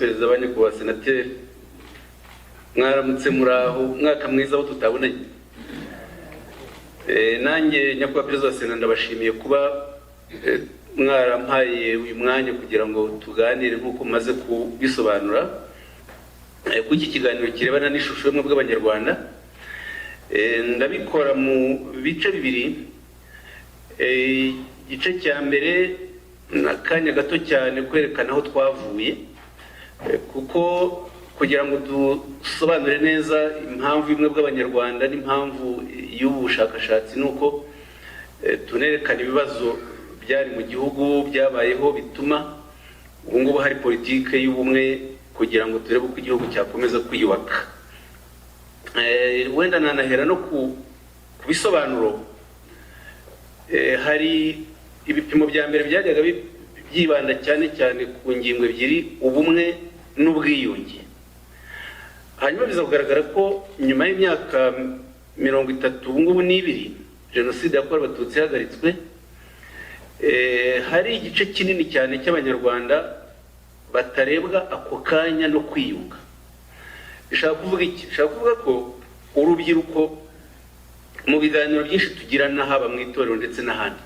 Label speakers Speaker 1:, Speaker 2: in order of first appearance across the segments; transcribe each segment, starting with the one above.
Speaker 1: perezida banyakubahwa senateri, mwaramutse muraho, mwaka mwiza aho tutabonanye. Nanjye nyakubahwa perezida wa Sena ndabashimiye kuba mwarampaye uyu mwanya kugira ngo tuganire nk'uko maze kubisobanura ku iki kiganiro kirebana n'ishusho y'ubumwe bw'Abanyarwanda. Ndabikora mu bice bibiri. Igice cya mbere n'akanya gato cyane kwerekana aho twavuye, kuko kugira ngo dusobanure neza impamvu y'ubumwe bw'Abanyarwanda n'impamvu y'ubu bushakashatsi, nuko tunerekana ibibazo byari mu gihugu byabayeho bituma ubu ngubu hari politike y'ubumwe, kugira ngo turebe uko igihugu cyakomeza kwiyubaka. Wenda nanahera no ku bisobanuro. Hari ibipimo bya mbere byajyaga byibanda cyane cyane ku ngingo ebyiri, ubumwe n'ubwiyunge. Hanyuma biza kugaragara ko nyuma y'imyaka 30 ubu ngubu n'ibiri jenoside yakorewe Abatutsi yahagaritswe, hari igice kinini cyane cy'Abanyarwanda batarebwa ako kanya no kwiyunga. Bishaka kuvuga iki? Bishaka kuvuga ko urubyiruko mu biganiro byinshi tugirana haba mu itorero ndetse n'ahandi,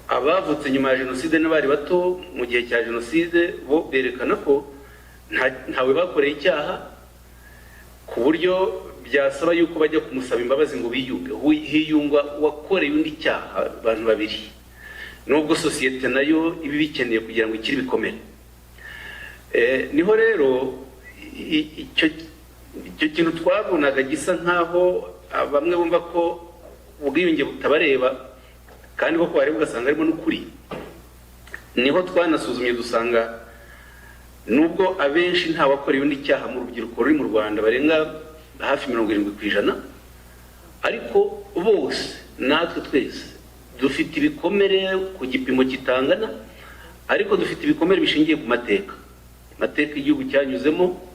Speaker 1: abavutse nyuma ya jenoside n'abari bato mu gihe cya jenoside bo berekana ko ntawe bakoreye icyaha ku buryo byasaba yuko bajya kumusaba imbabazi ngo biyunge. Hiyungwa uwakoreye undi icyaha abantu babiri, nubwo sosiyete nayo ibi bikeneye kugira ngo ikiri bikomere. Niho rero icyo kintu twabonaga gisa nkaho bamwe bumva ko ubwiyunge butabareba, kandi ko bari bugasanga arimo n'ukuri. Niho twanasuzumye dusanga nubwo abenshi nta wakoreye undi cyaha mu rubyiruko ruri mu Rwanda barenga hafi 70%, ariko bose natwe twese dufite ibikomere ku gipimo kitangana, ariko dufite ibikomere bishingiye ku mateka igihugu cyanyuzemo.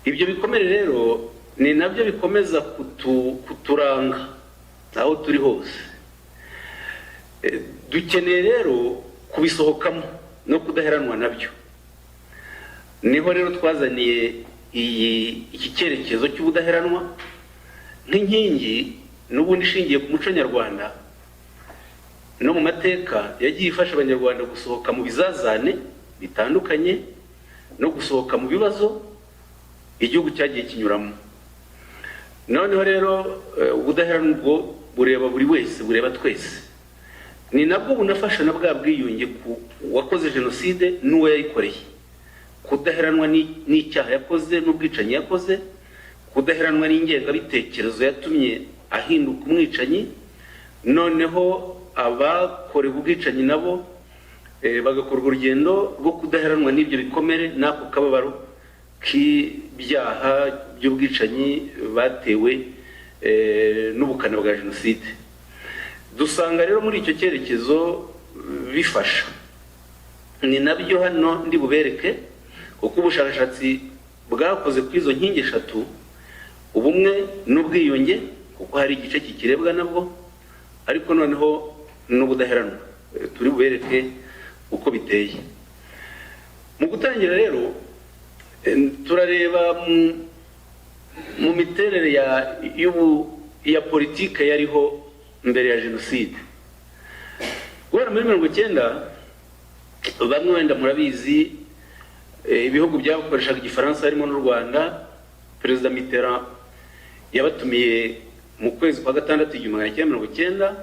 Speaker 1: Ibyo bikomere rero ni nabyo bikomeza kuturanga aho turi hose. Dukeneye rero kubisohokamo no kudaheranwa nabyo. Niho rero twazaniye iki cyerekezo cy'ubudaheranwa nk'inkingi n'ubundi ishingiye ku muco nyarwanda no mu mateka yagiye ifasha Abanyarwanda gusohoka mu bizazane bitandukanye no gusohoka mu bibazo igihugu cyagiye kinyuramo. Noneho rero ubudaheranwa ubwo bureba buri wese, bureba twese. Ni nabwo bunafasha na bwa bwiyunge ku wakoze jenoside n'uwo yayikoreye. Kudaheranwa n'icyaha yakoze n'ubwicanyi yakoze, kudaheranwa n'ingengabitekerezo yatumye ahinduka umwicanyi, noneho abakorewe ubwicanyi nabo bagakorwa urugendo rwo kudaheranwa n'ibyo bikomere n'ako kababaro k'ibyaha by'ubwicanyi batewe n'ubukana bwa jenoside. Dusanga rero muri icyo cyerekezo bifasha. Ni nabyo hano ndi bubereke, kuko ubushakashatsi bwakoze kuri izo nkingi eshatu, ubumwe n'ubwiyunge, kuko hari igice kikirebwa nabwo, ariko noneho n'ubudaheranwa. Turi bubereke uko biteye. Mu gutangira rero turareba mu miterere ya politike yariho mbere ya jenoside. Guhera muri 1990, bamwe wenda murabizi, ibihugu byakoreshaga igifaransa harimo n'u Rwanda. Perezida Mitterrand yabatumiye mu kwezi kwa gatandatu 1990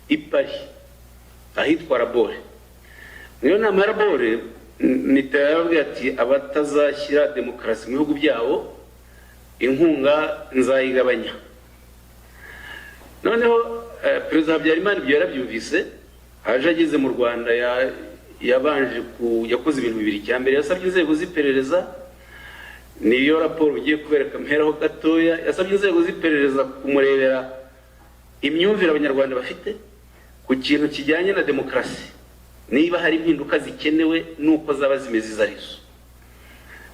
Speaker 1: i Paris, ahitwa Rabore. Niyo nama ya Rabore, Mitterrand yababwiye ati abatazashyira demokarasi mu bihugu byabo inkunga nzayigabanya. Noneho Perezida Habyarimana ibyo yarabyumvise, aje ageze mu Rwanda yakoze ibintu bibiri. Cya mbere yasabye inzego z'iperereza, niyo raporo ugiye kubereka mperaho gatoya, yasabye inzego z'iperereza kumurebera imyumvire Abanyarwanda bafite ku kintu kijyanye na demokarasi, niba hari impinduka zikenewe n'uko zaba zimeze izo arizo.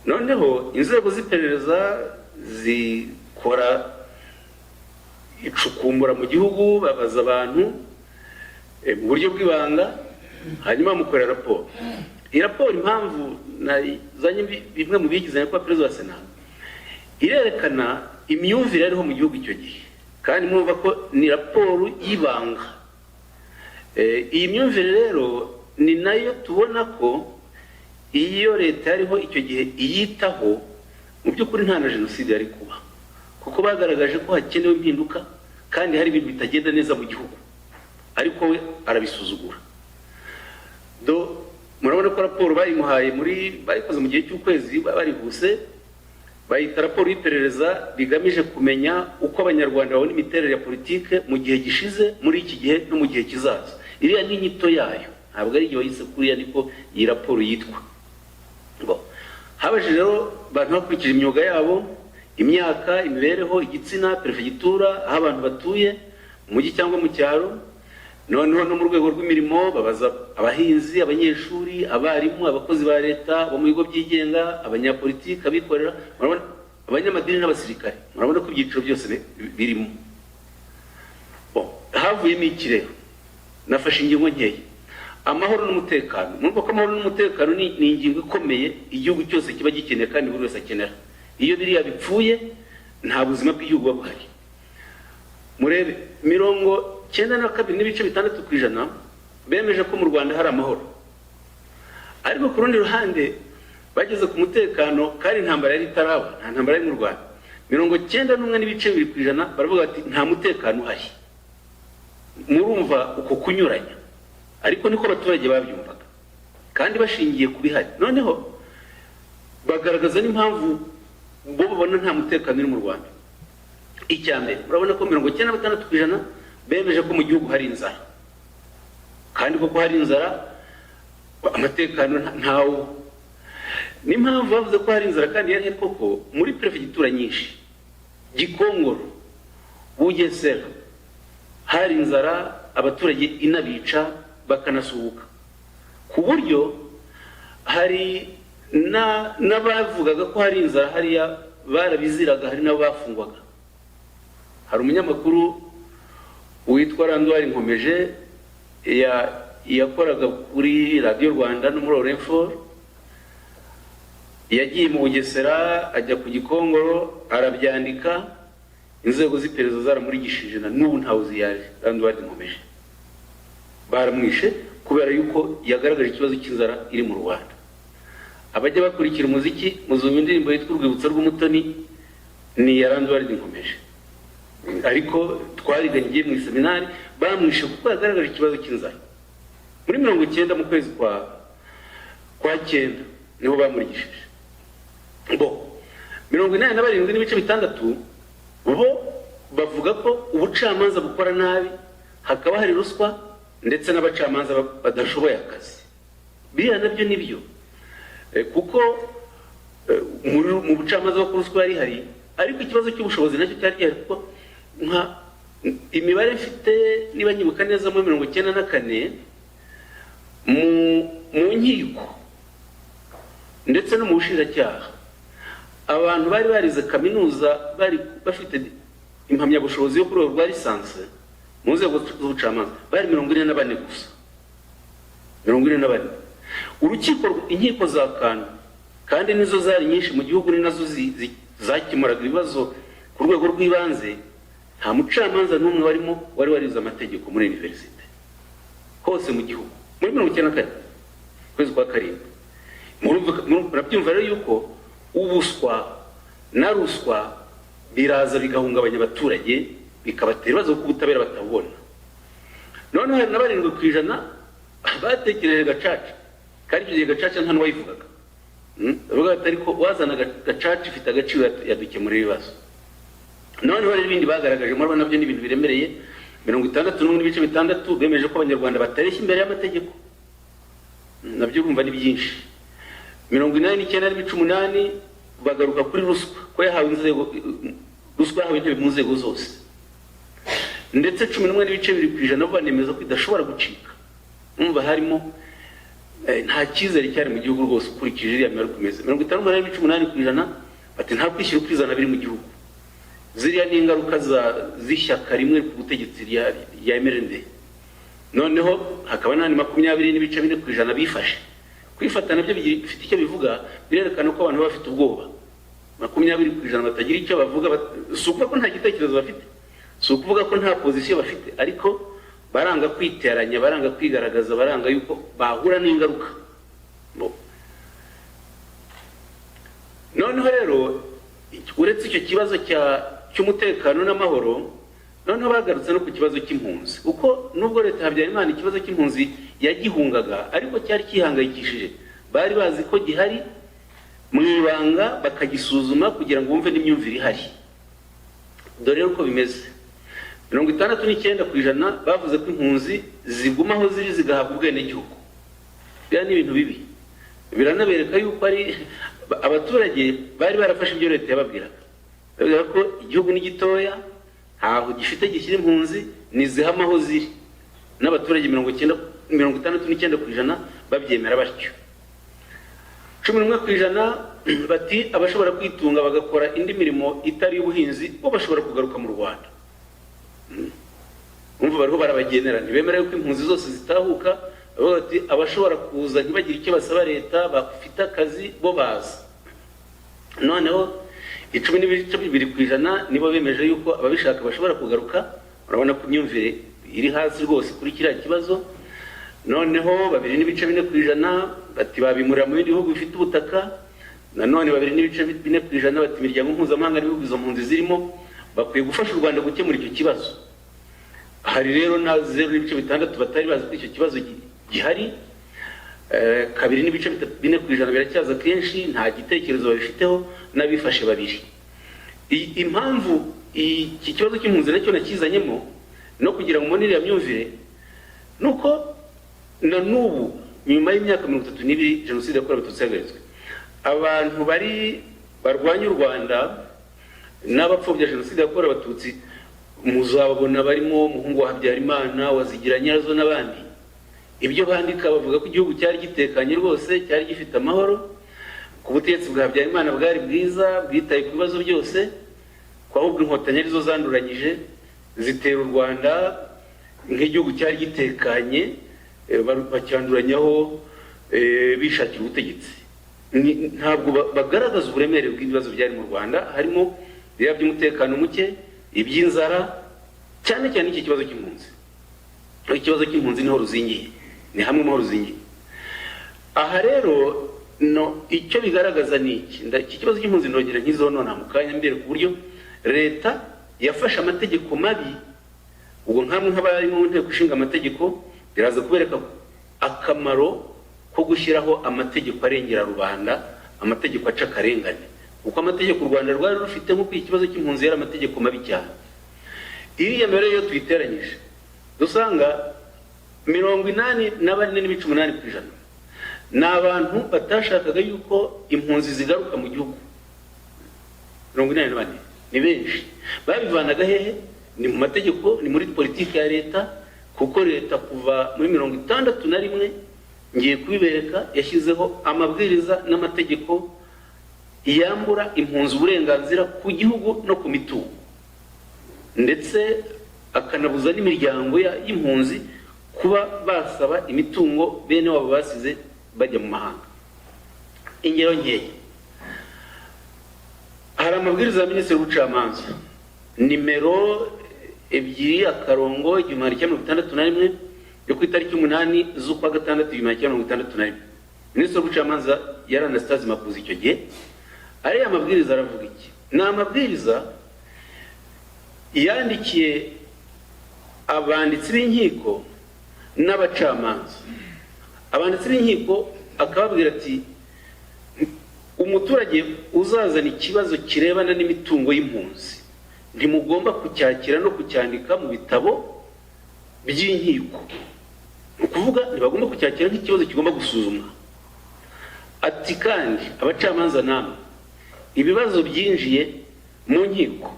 Speaker 1: Noneho inzego z'iperereza zikora icukumbura mu gihugu, babaza abantu mu buryo bw'ibanga, hanyuma mukorera raporo. iyi raporo impamvu nazanye bimwe mu bigize kwa perezida wa Sena irerekana imyumvire ariho mu gihugu icyo gihe, kandi mwumva ko ni raporo y'ibanga. Iyi myumvire rero ni nayo tubona ko iyo leta yariho icyo gihe iyitaho, mu by'ukuri nta na jenoside yari kuba, kuko bagaragaje ko hakenewe impinduka kandi hari ibintu bitagenda neza mu gihugu, ariko we arabisuzugura. Murabona ko raporo bayimuhaye bayikoze mu gihe cy'ukwezi, barihuse, bayita raporo y'iperereza rigamije kumenya uko abanyarwanda babona imiterere ya politike mu gihe gishize, muri iki gihe no mu gihe kizaza. Iriya ni inyito yayo, ntabwo ari igihe wayise kuriya, niko iyi raporo yitwa. Habaje rero abantu bakurikije imyuga yabo, imyaka, imibereho, igitsina, perefegitura, aho abantu batuye mu mujyi cyangwa mu cyaro, noneho no mu rwego rw'imirimo babaza abahinzi, abanyeshuri, abarimu, abakozi ba leta bo mu bigo byigenga, abanyapolitiki, abikorera, abanyamadini n'abasirikare. Murabona ko ibyiciro byose birimo. Havuyemo iki rero? Nafashe ingingo nkeya. Amahoro n'umutekano. Murumva ko amahoro n'umutekano ni ingingo ikomeye igihugu cyose kiba gikeneye kandi buri wese akenera. Iyo biriya bipfuye nta buzima bw'igihugu buba buhari. Murebe 92.6% bemeje ko mu Rwanda hari amahoro, ariko ku rundi ruhande bageze ku mutekano kandi intambara yari itaraba, nta ntambara yari mu Rwanda. 91.2% baravuga ati nta mutekano uhari. Murumva uko kunyuranya, ariko niko abaturage babyumvaga kandi bashingiye ku bihari. Noneho bagaragaza n'impamvu bo babona nta mutekano uri mu Rwanda. Icyambere, murabona ko 96% bemeje ko mu gihugu hari inzara, kandi koko hari inzara, amatekano ntawo. N'impamvu bavuze ko hari inzara kandi yari koko muri prefegitura nyinshi, Gikongoro, Bugesera, hari inzara, abaturage inabica bakanasuhuka, ku buryo hari n'abavugaga ko hari inzara hariya barabiziraga, hari n'abo bafungwaga. Hari umunyamakuru witwa Randwari Nkomeje yakoraga kuri Radio Rwanda no muri Orenfor, yagiye mu Bugesera ajya ku Gikongoro arabyandika, inzego z'iperereza zaramurigishije na n'ubu ntawe ziyari. Randwari Nkomeje baramwishe kubera yuko yagaragaje ikibazo cy'inzara iri mu Rwanda. Abajya bakurikira umuziki, muzumva indirimbo yitwa Urwibutso rw'Umutoni, ni ya Randwari Nkomeje. Ariko twariganye mu seminari, bamwishe kuko yagaragaje ikibazo cy'inzara. Muri 90 mu kwezi kwa 9 niho bamurigishije. 87.6% bo bavuga ko ubucamanza bukora nabi, hakaba hari ruswa ndetse n'abacamanza badashoboye akazi. Biriya nabyo nibyo, kuko mu bucamanza bwo ruswa yari hari, ariko ikibazo cy'ubushobozi nacyo cyari gihari. Kuko nka imibare mfite niba nyibuka neza mu 94 mu nkiko ndetse no mu bushinjacyaha, abantu bari barize kaminuza bari bafite impamyabushobozi yo kuri rwego rwa lisansi mu nzego z'ubucamanza bari 44 gusa. 44. Urukiko, inkiko za kandi nizo zari nyinshi mu gihugu, ni nazo zakimuraga ibibazo ku rwego rw'ibanze. Nta mucamanza n'umwe wari warize amategeko muri universite hose mu gihugu. Muri 94 kwezi kwa 7 murabyumva rero yuko ubuswa na ruswa biraza bigahungabanya abaturage, bikabatera ibibazo ku butabera batabona. Noneho hari na 7% batekereje gacaca, kandi icyo gihe gacaca nta n'uwayivugaga. Bavuga ati ariko wazana gacaca ifite agaciro yadukemura ibibazo. Noneho rero ibindi bagaragaje murabona nabyo ni ibintu biremereye. 61.6% bemeje ko abanyarwanda batareshya imbere y'amategeko, nabyo urumva ni byinshi. 89.8% bagaruka kuri ruswa, ko yahawe inzego, ruswa yahawe intebe mu nzego zose, ndetse 11.2% nabo banemeza ko idashobora gucika. Umva harimo nta cyizere cyari mu gihugu rwose ukurikije iriya mibare kumeze. 58.8% bati nta kwishyira ukwizana biri mu gihugu. Ziriya ni ingaruka z'ishyaka rimwe ku butegetsi rya MRND. Noneho hakaba n'andi 20.4% bifashe kwifata nabyo bifite icyo bivuga, birerekana ko abantu bafite ubwoba. 20% batagira icyo bavuga, si ukuvuga ko nta gitekerezo bafite, si ukuvuga ko nta position bafite, ariko baranga kwiteranya, baranga kwigaragaza, baranga yuko bahura n'ingaruka. Noneho rero uretse icyo kibazo cy'umutekano n'amahoro, noneho bagarutse no ku kibazo cy'impunzi, kuko nubwo leta Habyarimana ikibazo cy'impunzi yagihungaga, ariko cyari kihangayikishije. Bari bazi ko gihari mu ibanga, bakagisuzuma kugira ngo bumve n'imyumvire ihari. Dore uko bimeze. 69% bavuze ko impunzi zigumaho ziri zigahabwa ubwenegihugu. Bya ni ibintu bibi. Biranabereka yuko ari abaturage bari barafashe ibyo leta yababwiraga. Bavuga ko igihugu ni gitoya, ntaho gifite gishyira impunzi, nizihamaho ziri. N'abaturage 69% babyemera batyo. 11% bati abashobora kwitunga bagakora indi mirimo itari y'ubuhinzi bo bashobora kugaruka mu Rwanda. Umva bariho barabagenera, ntibemera yuko impunzi zose zitahuka, bati abashobora kuza ntibagire icyo basaba leta, bafite akazi bo baza. Noneho 12% nibo bemeje yuko ababishaka bashobora kugaruka. Urabona ko imyumvire iri hasi rwose kuri kiriya kibazo. Noneho 2.4% bati babimurira mu bindi bihugu bifite ubutaka. Nanone 2.4% bati imiryango mpuzamahanga n'ibihugu izo mpunzi zirimo bakwiye gufasha u Rwanda gukemura icyo kibazo. Hari rero na 0.6% batari bazi ko icyo kibazo gihari. 2.4% biracyaza kenshi, nta gitekerezo babifiteho, n'abifashe babiri. Impamvu iki kibazo cy'impunzi nacyo nakizanyemo no kugira ngo monire ya myumvire nuko na nubu nyuma y'imyaka 32 jenoside yakorewe Abatutsi yahagaritswe, abantu barwanya u Rwanda n'abapfobya jenoside yakorewe Abatutsi muzababona barimo umuhungu wa Habyarimana, Wazigira Nyirazo n'abandi. Ibyo bandika bavuga ko igihugu cyari gitekanye rwose, cyari gifite amahoro, ku butegetsi bwa Habyarimana bwari bwiza, bwitaye ku bibazo byose, ko ahubwo inkotanyi arizo zanduranyije zitera u Rwanda nk'igihugu cyari gitekanye, bacyanduranyaho bishakira ubutegetsi. Ntabwo bagaragaza uburemere bw'ibibazo byari mu Rwanda, harimo biriya by'umutekano muke, iby'inzara, cyane cyane iki kibazo cy'impunzi. Ikibazo cy'impunzi niho ruzingiye, ni hamwe mu ruzingiye. Aha rero icyo bigaragaza ni iki kibazo cy'impunzi nogera nkizo none mu kanya mbere, ku buryo leta yafashe amategeko mabi. Ubwo nkamwe nk'abari mu nteko ishinga amategeko biraza kubereka akamaro ko gushyiraho amategeko arengera rubanda, amategeko aca akarengane, kuko amategeko u Rwanda rwari rufite nk'uko ikibazo cy'impunzi yari amategeko mabi cyane. Iriya mbere yo tuyiteranyije dusanga 84.8% ni abantu batashakaga yuko impunzi zigaruka mu gihugu. 84 ni benshi. Babivanaga hehe? Ni mu mategeko, ni muri politiki ya leta, kuko leta kuva muri 61 ngiye kubibereka yashyizeho amabwiriza n'amategeko yambura impunzi uburenganzira ku gihugu no ku mitungo, ndetse akanabuza n'imiryango y'impunzi kuba basaba imitungo bene wabo basize bajya mu mahanga. Ingero nkeya, hari amabwiriza ya Minisitiri w'Ubucamanza nimero 2/1961 yo ku itariki 8 z'ukwa gatandatu 1961. Minisitiri w'Ubucamanza yari Anastase Makuza icyo gihe. Ariya mabwiriza aravuga iki? Ni amabwiriza yandikiye abanditsi b'inkiko n'abacamanza. Abanditsi b'inkiko akababwira ati umuturage uzazana ikibazo kirebana n'imitungo y'impunzi ntimugomba kucyakira no kucyandika mu bitabo by'inkiko. Ni ukuvuga ntibagomba kucyakira nk'ikibazo kigomba gusuzumwa. Ati kandi abacamanza namwe ibibazo byinjiye mu nkiko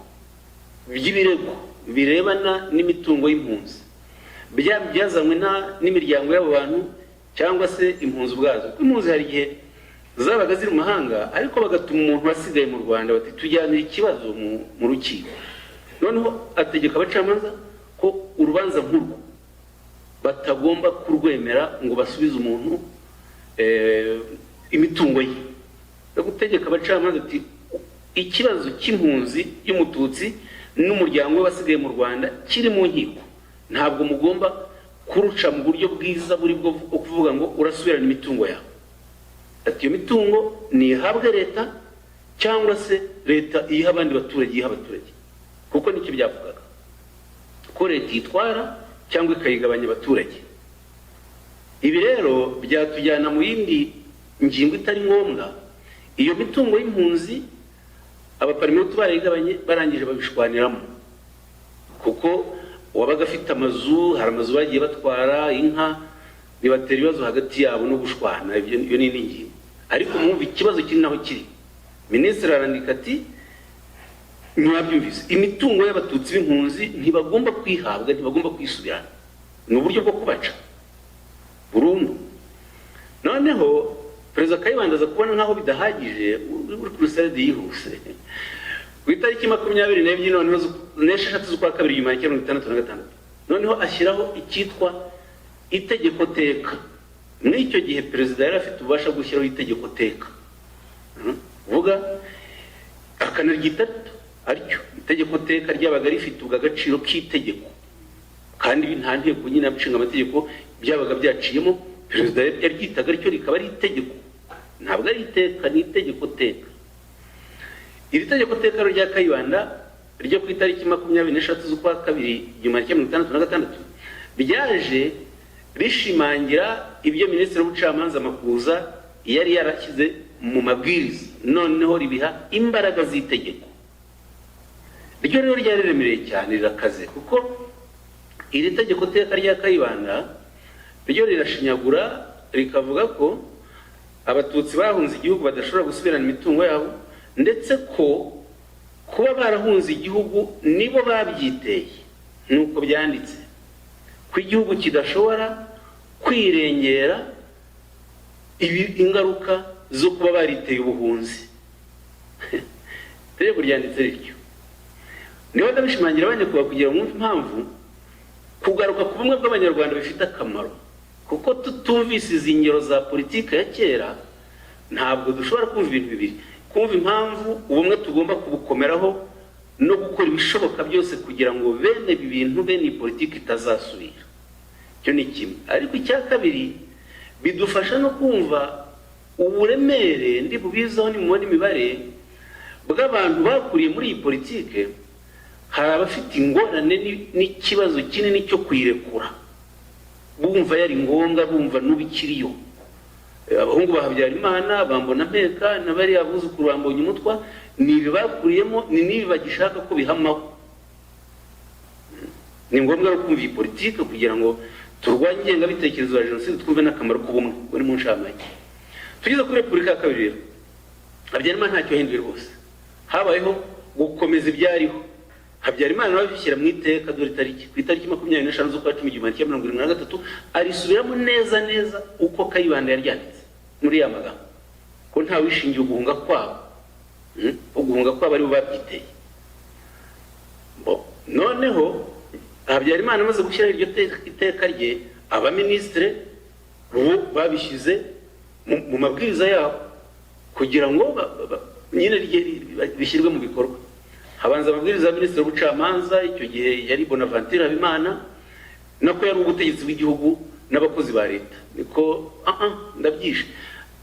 Speaker 1: by'ibirego birebana n'imitungo y'impunzi byazanywe n'imiryango y'abo bantu cyangwa se impunzi ubwazo. Kuko impunzi hari igihe zabaga ziri mu mahanga ariko bagatuma umuntu wasigaye mu Rwanda bati tujyanira ikibazo mu rukiko. Noneho ategeka abacamanza ko urubanza nk'urwo batagomba kurwemera ngo basubize umuntu imitungo ye, no gutegeka abacamanza ati ikibazo cy'impunzi y'umututsi n'umuryango we wasigaye mu Rwanda kiri mu nkiko, ntabwo mugomba kuruca mu buryo bwiza buri bwo kuvuga ngo urasubirana imitungo yawe. Ati iyo mitungo nihabwe leta cyangwa se leta iyiha abandi baturage, iyiha abaturage, kuko nicyo byavugaga ko leta yitwara cyangwa ikayigabanya abaturage. Ibi rero byatujyana mu yindi ngingo itari ngombwa. Iyo mitungo y'impunzi abaparmehutu barayigabanye, barangije babishwaniramo, kuko wabaga afite amazu, hari amazu bagiye batwara, inka, bibatera ibibazo hagati yabo no gushwana. Iyo ni ingingo, ariko mwumva ikibazo kiri naho kiri. Minisitiri arandika ati mwabyumvise, imitungo y'abatutsi b'impunzi ntibagomba kwihabwa, ntibagomba kwisubirana, ni uburyo bwo kubaca burundu. Noneho Perezida Kayibanda aza kubona nkaho bidahagije, uri ku rusaride yihuse. Ku itariki 22 noneho n'eshatu z'ukwa kabiri 1966 noneho ashyiraho icyitwa itegeko teka. Muri icyo gihe perezida yari afite ububasha gushyiraho itegeko teka, vuga akanaryita aricyo itegeko teka ryabaga rifite ubwagaciro k'itegeko, kandi nta nteko nyine y'abashinga amategeko byabaga byaciyemo. Perezida yaryitaga aricyo, rikaba ari itegeko, ntabwo ari iteka, ni itegeko teka. Iri tegeko teka rya Kayibanda ryo ku itariki 23 z'ukwa kabiri 1966 ryaje rishimangira ibyo Minisitiri w'Ubucamanza Makuza yari yarashyize mu mabwiriza, noneho ribiha imbaraga z'itegeko. Ryo rero ryari remereye cyane, rirakaze, kuko iri tegeko teka rya Kayibanda ryo rirashinyagura, rikavuga ko abatutsi bahunze igihugu badashobora gusubirana imitungo yabo, ndetse ko kuba barahunze igihugu nibo babyiteye, nuko byanditse, ko igihugu kidashobora kwirengera ingaruka zo kuba bariteye ubuhunzi. Tegeko ryanditse rityo. Niba ndabishimangira abanyakubahwa kugira ngo mwumve impamvu kugaruka ku bumwe bw'Abanyarwanda bifite akamaro, kuko tutumvise izi ngero za politiki ya kera ntabwo dushobora kumva ibintu bibiri: kumva impamvu ubumwe tugomba kubukomeraho no gukora ibishoboka byose kugira ngo bene ibi bintu, bene iyi politiki itazasubira. Icyo ni kimwe. Ariko icya kabiri, bidufasha no kumva uburemere, ndi bubizaho ni mubona imibare, bw'abantu bakuriye muri iyi politiki. Hari abafite ingorane n'ikibazo kinini cyo kuyirekura, bumva yari ngombwa, bumva n'ubikiriyo. Abahungu ba Habyarimana, bambona mpeka, n'abari abuzukuru bambonye umutwa, nibi bakuriyemo, ni nibi bagishaka ko bihamaho. Ni ngombwa rero kumva iyi politiki kugira ngo turwanye ingengabitekerezo ya jenoside, twumve n'akamaro k'ubumwe buri mu nshamake. Tugeze kuri Repubulika ya Kabiri rero, Habyarimana ntacyo yahinduye rwose, habayeho gukomeza ibyariho. Habyarimana nawe bishyira mu iteka, dore itariki, ku itariki 25 z'ukwa 10/1973 arisubiramo neza neza uko Kayibanda yaryanditse muri ya magambo, ko nta wishingiye uguhunga kwabo, uguhunga kwabo ari bo babyiteye. Noneho Habyarimana amaze gushyira iryo iteka rye, abaminisitiri bo babishyize mu mabwiriza yabo kugira ngo nyine bishyirwe mu bikorwa. Habanza amabwiriza ya Minisitiri w'Ubucamanza, icyo gihe yari Bonaventure Habimana, nako yari ubutegetsi bw'igihugu n'abakozi ba leta. Niko ndabyishe.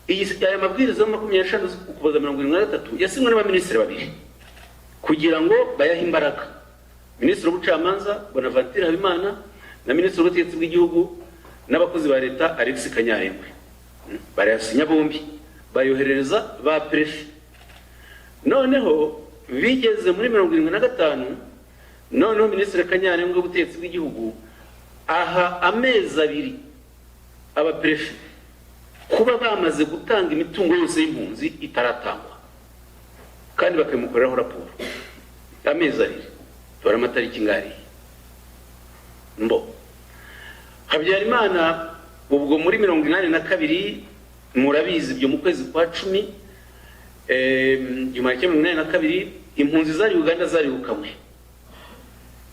Speaker 1: Aya mabwiriza 25 Ukuboza 1973 yasinywe n'abaminisitiri babiri kugira ngo bayahe imbaraga. Minisitiri w'Ubucamanza Bonaventure Habimana na Minisitiri w'Ubutegetsi bw'igihugu n'abakozi ba leta Alex Kanyarengwe. Barayasinya bombi, bayoherereza ba prefe. Noneho bigeze muri 75, noneho Minisitiri Kanyarengwe w'Ubutegetsi bw'igihugu aha amezi 2 aba prefe kuba bamaze gutanga imitungo yose y'impunzi itaratangwa, kandi bakamukoreraho raporo. Amezi 2, dore amatariki ngari. Habyarimana ubwo muri 82 murabizi ibyo mu kwezi kwa 10 1982 impunzi zari Uganda zari ukamwe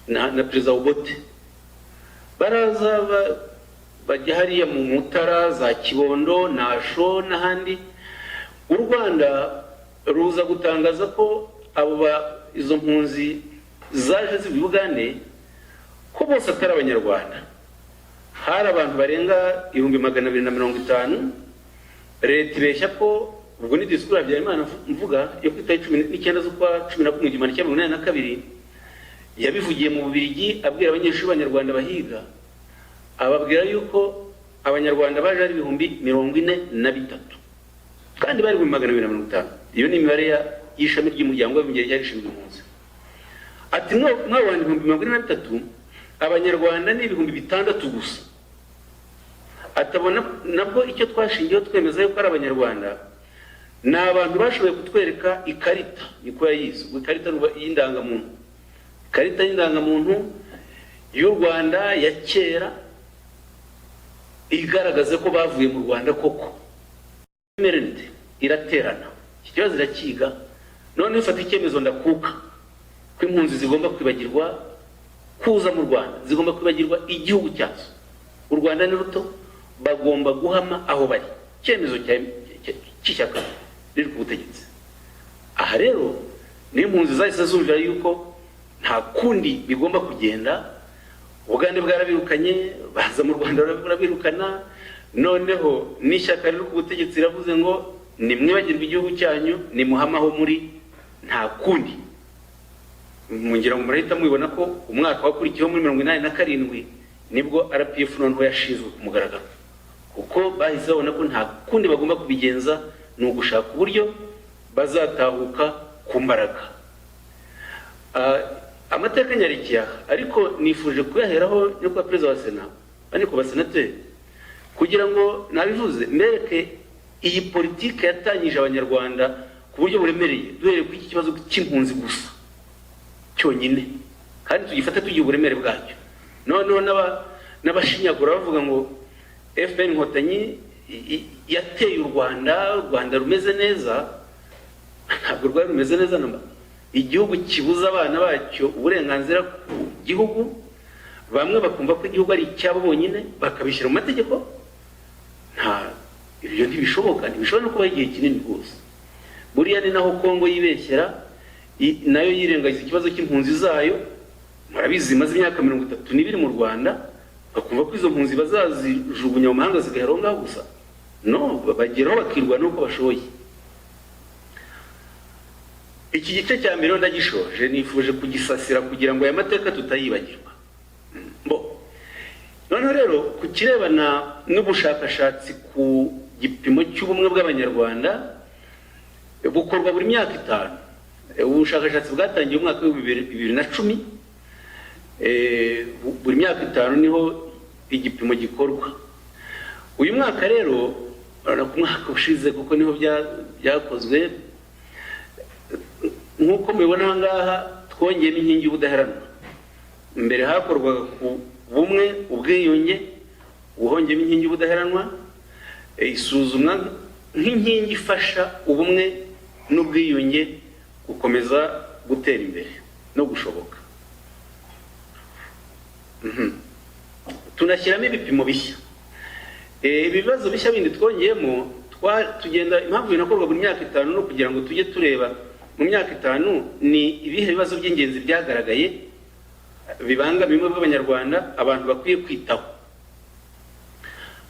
Speaker 1: na Perezida Obote, baraza bajya hariya mu Mutara za Kibondo Nasho n'ahandi. U Rwanda ruza gutangaza ko izo mpunzi zaje ziva Uganda ko bose atari abanyarwanda. Hari abantu barenga 250. Leta ibeshya ko ubwo ni disikuru ya Imana mvuga yo kwita 19 z'ukwa 11/1982 yabivugiye mu Bubiligi abwira abanyeshuri b'Abanyarwanda bahiga, ababwira yuko abanyarwanda baje ari 43 kandi bari 250. Iyo ni imibare y'ishami ry'umuryango w'abibumbye ryashinzwe impunzi. Ati mwabandi 43 abanyarwanda ni 6,000 gusa. Atabona nabwo icyo twashingiyeho twemeza yuko ari abanyarwanda ni abantu bashoboye kutwereka ikarita, niko yayize, ikarita y'indangamuntu, ikarita y'indangamuntu y'u Rwanda ya kera igaragaza ko bavuye mu Rwanda koko. Emerente iraterana, iki kibazo irakiga, none ufata icyemezo ndakuka ko impunzi zigomba kwibagirwa kuza mu Rwanda, zigomba kwibagirwa igihugu cyazo. U Rwanda ni ruto, bagomba guhama aho bari. Icyemezo cy'ishyaka riri ku butegetsi. Aha rero ni impunzi zahise zumvira yuko nta kundi bigomba kugenda. Ubugande bwarabirukanye, baza mu Rwanda barabirukana, noneho n'ishyaka riri ku butegetsi riravuze ngo nimwibagirwe igihugu cyanyu, nimuhamaho muri, nta kundi. Mungira ngo murahita mubibona ko umwaka wakurikiyeho muri 87 nibwo RPF noneho yashizwe ku mugaragaro, kuko bahise babona ko nta kundi bagomba kubigenza, ni ugushaka uburyo bazatahuka ku mbaraga. Amateka nyarikiya ariko nifuje kuyaheraho no kwa perezida wa Sena ariko basenateri, kugira ngo nabivuze mbereke iyi politike yatanyije abanyarwanda ku buryo buremereye, duhere ku iki kibazo cy'impunzi gusa cyonyine, kandi tugifata tugiye uburemere bwacyo. Noneho n'abashinyagura bavuga ngo FPR Inkotanyi yateye u Rwanda rumeze neza. Ntabwo rwari rumeze neza namba. Igihugu kibuza abana bacyo uburenganzira ku gihugu, bamwe bakumva ko igihugu ari icyabo bonyine bakabishyira mu mategeko. Ibyo ntibishoboka no kuba igihe kinini rwose. Buriya ni naho Kongo yibeshyera, nayo yirengagiza ikibazo cy'impunzi zayo. Murabizi maze imyaka 32 mu Rwanda, bakumva ko izo mpunzi bazazijugunya mu mahanga zigaheronga gusa. No, bageraho bakirwa nuko bashoboye. Iki gice cya mbere ndagishoje, nifuje kugisasira kugira ngo aya mateka tutayibagirwa. Noneho rero ku kirebana n'ubushakashatsi ku gipimo cy'ubumwe bw'abanyarwanda bukorwa buri myaka 5. Ubushakashatsi bwatangiye mu mwaka wa 2010. Buri myaka 5 niho igipimo gikorwa. Uyu mwaka rero ku mwaka ushize kuko niho byakozwe, nkuko mubibona ngaha twongeyemo inkingi y'ubudaheranwa. Mbere hakorwaga ku bumwe, ubwiyunge, ubuhongemo inkingi y'ubudaheranwa, isuzumwa nk'inkingi ifasha ubumwe n'ubwiyunge gukomeza gutera imbere no gushoboka. Tunashyiramo ibipimo bishya. Ibibazo bishya bindi twongeyemo, tugenda impamvu binakorwa buri myaka 5 no kugira ngo tujye tureba mu myaka 5 ni ibihe bibazo by'ingenzi byagaragaye bibanga bimwe bw'abanyarwanda abantu bakwiye kwitaho.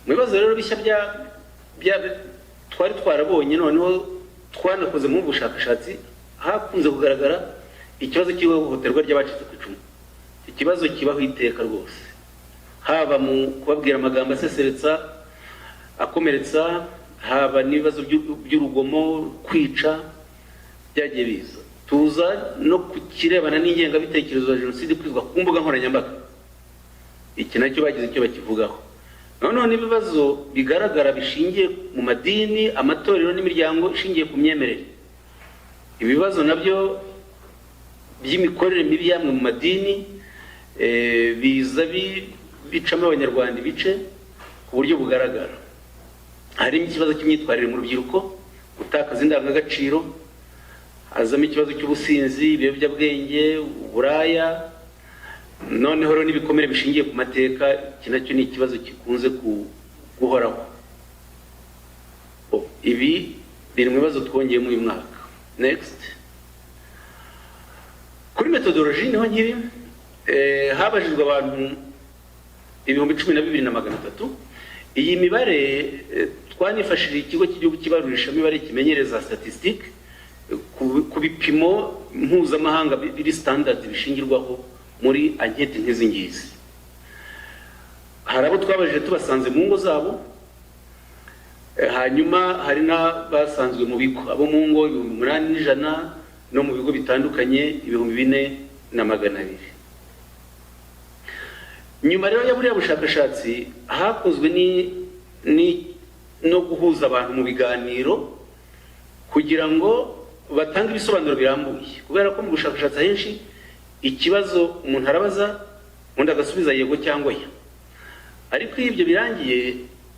Speaker 1: Mu bibazo rero bishya twari twarabonye, noneho twanakoze mu bushakashatsi, hakunze kugaragara ikibazo cy'ihohoterwa ry'abacitse ku icumu. Ikibazo kibaho iteka rwose, haba mu kubabwira amagambo aseseretsa akomeretsa, haba n'ibibazo by'urugomo, kwica, byagiye biza. Tuza no kukirebana n'ingengabitekerezo ya jenoside kwizwa ku mbuga nkoranyambaga. Iki nacyo bagize icyo bakivugaho. Noneho n'ibibazo bigaragara bishingiye mu madini, amatorero n'imiryango ishingiye ku myemerere. Ibibazo nabyo by'imikorere mibi yamwe mu madini biza bicamo abanyarwanda ibice ku buryo bugaragara. Harimo ikibazo cy'imyitwarire mu rubyiruko, gutakaza indangagaciro, hazamo ikibazo cy'ubusinzi, ibiyobyabwenge, uburaya, noneho rero n'ibikomere bishingiye ku mateka, iki nacyo ni ikibazo gikunze guhoraho. Ibi biri mu bibazo twongeye mu uyu mwaka. Next. Kuri methodology niho nkiri, habajijwe abantu 12,300. Iyi mibare twanifashije ikigo cy'igihugu kibarurisha mibare kimenyereza statistique ku bipimo mpuzamahanga biri standard bishingirwaho muri ankete nk'izi ngizi. Hari abo twabajije tubasanze mu ngo zabo, hanyuma hari n'abasanzwe mu bigo, abo mu ngo 8,100 no mu bigo bitandukanye 4,200. Nyuma rero ya buriya bushakashatsi hakozwe no guhuza abantu mu biganiro kugira ngo batange ibisobanuro birambuye, kubera ko mu bushakashatsi henshi ikibazo umuntu arabaza undi agasubiza yego cyangwa ya, ariko iyo ibyo birangiye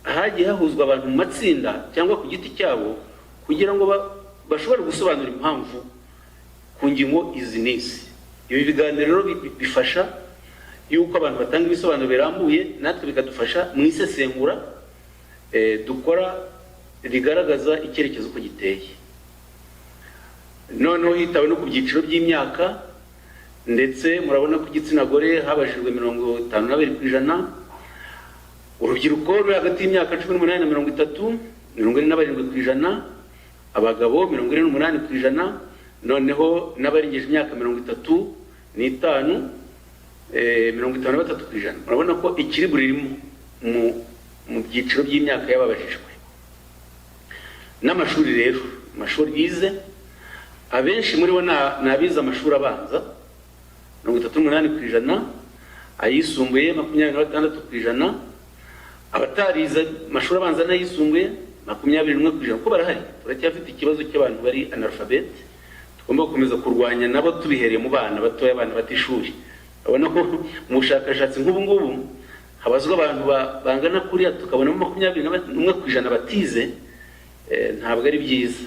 Speaker 1: hagiye hahuzwa abantu mu matsinda cyangwa ku giti cyabo kugira ngo bashobore gusobanura impamvu ku ngingo izi n'izi. Ibi biganiro bifasha yuko abantu batanga ibisobanuro birambuye, natwe bikadufasha mu isesengura dukora rigaragaza icyerekezo uko giteye. Noneho hitawe no ku byiciro by'imyaka, ndetse murabona ko igitsina gore habajijwe 52%, urubyiruko ruri hagati y'imyaka 18 na 30 47%, abagabo 48%, noneho n'abarengeje imyaka 35 53%. Murabona ko ikiri burimo mu byiciro by'imyaka y'ababajijwe. N'amashuri rero, amashuri bize abenshi muri bo nabize amashuri abanza 38%, ayisumbuye 26%, abatarize amashuri abanza n'ayisumbuye 21%. Ko barahari, turacyafite ikibazo cy'abantu bari analphabete, tugomba gukomeza kurwanya nabo tubihereye mu bana batoya, abana batishuri. Abona ko mu bushakashatsi nk'ubu ngubu habazwa abantu bangana kuriya tukabonamo 21% batize, ntabwo ari byiza.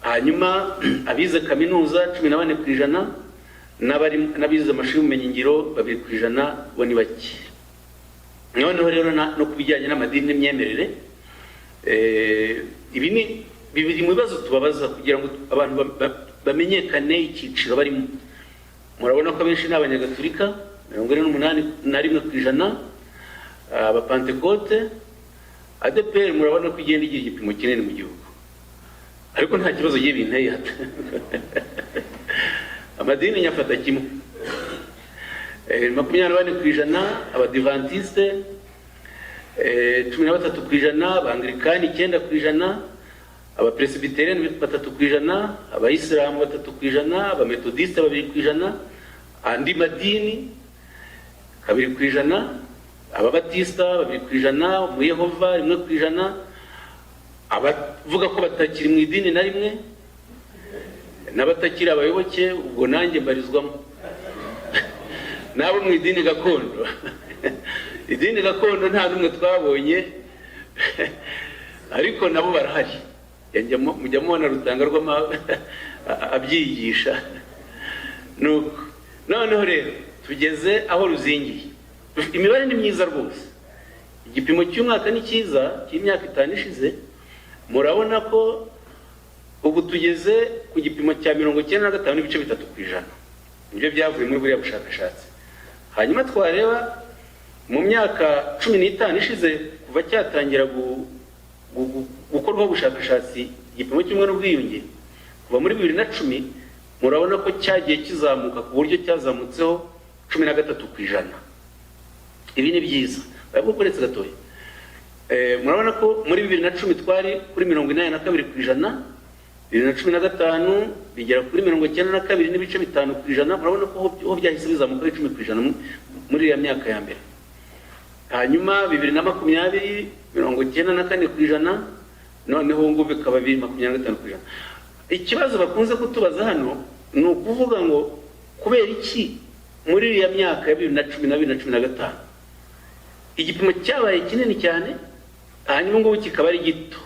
Speaker 1: Hanyuma abize kaminuza 14%, n'abize amashuri y'ubumenyingiro 2% bo ni bake. Noneho rero no kubijyanye n'amadini n'imyemerere, ibi ni bibiri mu bibazo tubabaza kugira ngo abantu bamenyekane icyiciro barimo. Murabona ko abenshi ni abanyagatulika 48%, abapantekote, ADPR murabona ko igenda igira igipimo kinini mu gihugu, ariko nta kibazo giye binteye hata. Amadini nyafata kimwe, 24%, abadivantiste 13%, abanglikani 9%, abapresbyteriani 3%, abayisilamu 3%, abametodiste 2%, andi madini 2%, ababatista 2%, umuyehova 1%, abavuga ko batakiri mu idini na rimwe, n'abatakiri abayoboke, ubwo nanjye mbarizwamo, nabo mu idini gakondo. Idini gakondo nta numwe twabonye, ariko nabo barahari. Mujya mubona Rutanga abyigisha. Nuko noneho rero tugeze aho ruzingiye. Imibare ni myiza rwose, igipimo cy'umwaka ni cyiza cy'imyaka 5 ishize. Murabona ko ubu tugeze ku gipimo cya 95.3%. Nibyo byavuye muri buriya bushakashatsi. Hanyuma twareba mu myaka 15 ishize kuva cyatangira gukorwaho ubushakashatsi igipimo cy'umwe n'ubwiyunge kuva muri 2010, murabona ko cyagiye kizamuka ku buryo cyazamutseho 13%. Ibi ni byiza, ariko kuretse gatoya, murabona ko muri 2010 twari kuri 82%, 2015 bigera kuri 92.5%. Murabona ko ho byahise bizamuka 10% muri ya myaka ya mbere. Hanyuma 2020 94%, noneho ngo bikaba 25%. Ikibazo bakunze kutubaza hano ni ukuvuga ngo kubera iki muri ya myaka ya 2010 na 2015 igipimo cyabaye kinini cyane, hanyuma ngo kikaba ari gito,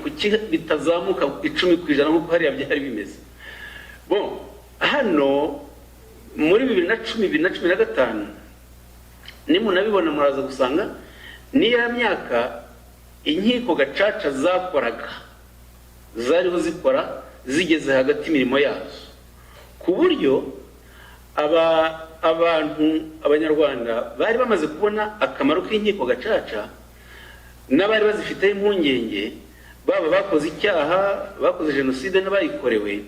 Speaker 1: kuki bitazamuka 10% nk'uko hariya byari bimeze. Bon, hano muri 2010-2015 nimunabibona muraza gusanga niya myaka inkiko gacaca zakoraga zariho zikora zigeze hagati imirimo yazo, ku buryo abanyarwanda bari bamaze kubona akamaro k'inkiko gacaca, n'abari bazifite impungenge, baba bakoze icyaha, bakoze jenoside n'abayikorewe,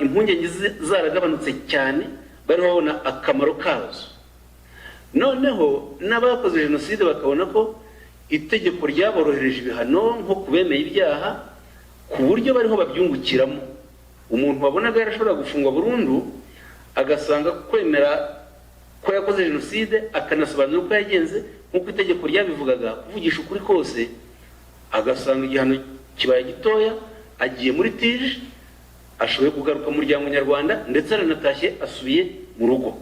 Speaker 1: impungenge zaragabanutse cyane, bari babona akamaro kazo. Noneho n'abakoze jenoside bakabona ko itegeko ryaborohereje ibihano nko kubemeye ibyaha, ku buryo bariho babyungukiramo. Umuntu wabonaga yarashobora gufungwa burundu agasanga kwemera ko yakoze jenoside, akanasobanura uko yagenze nk'uko itegeko ryabivugaga, kuvugisha ukuri kose, agasanga igihano kibaye gitoya, agiye muri tije, ashoboye kugaruka mu muryango nyarwanda, ndetse aranatashye asubiye mu rugo.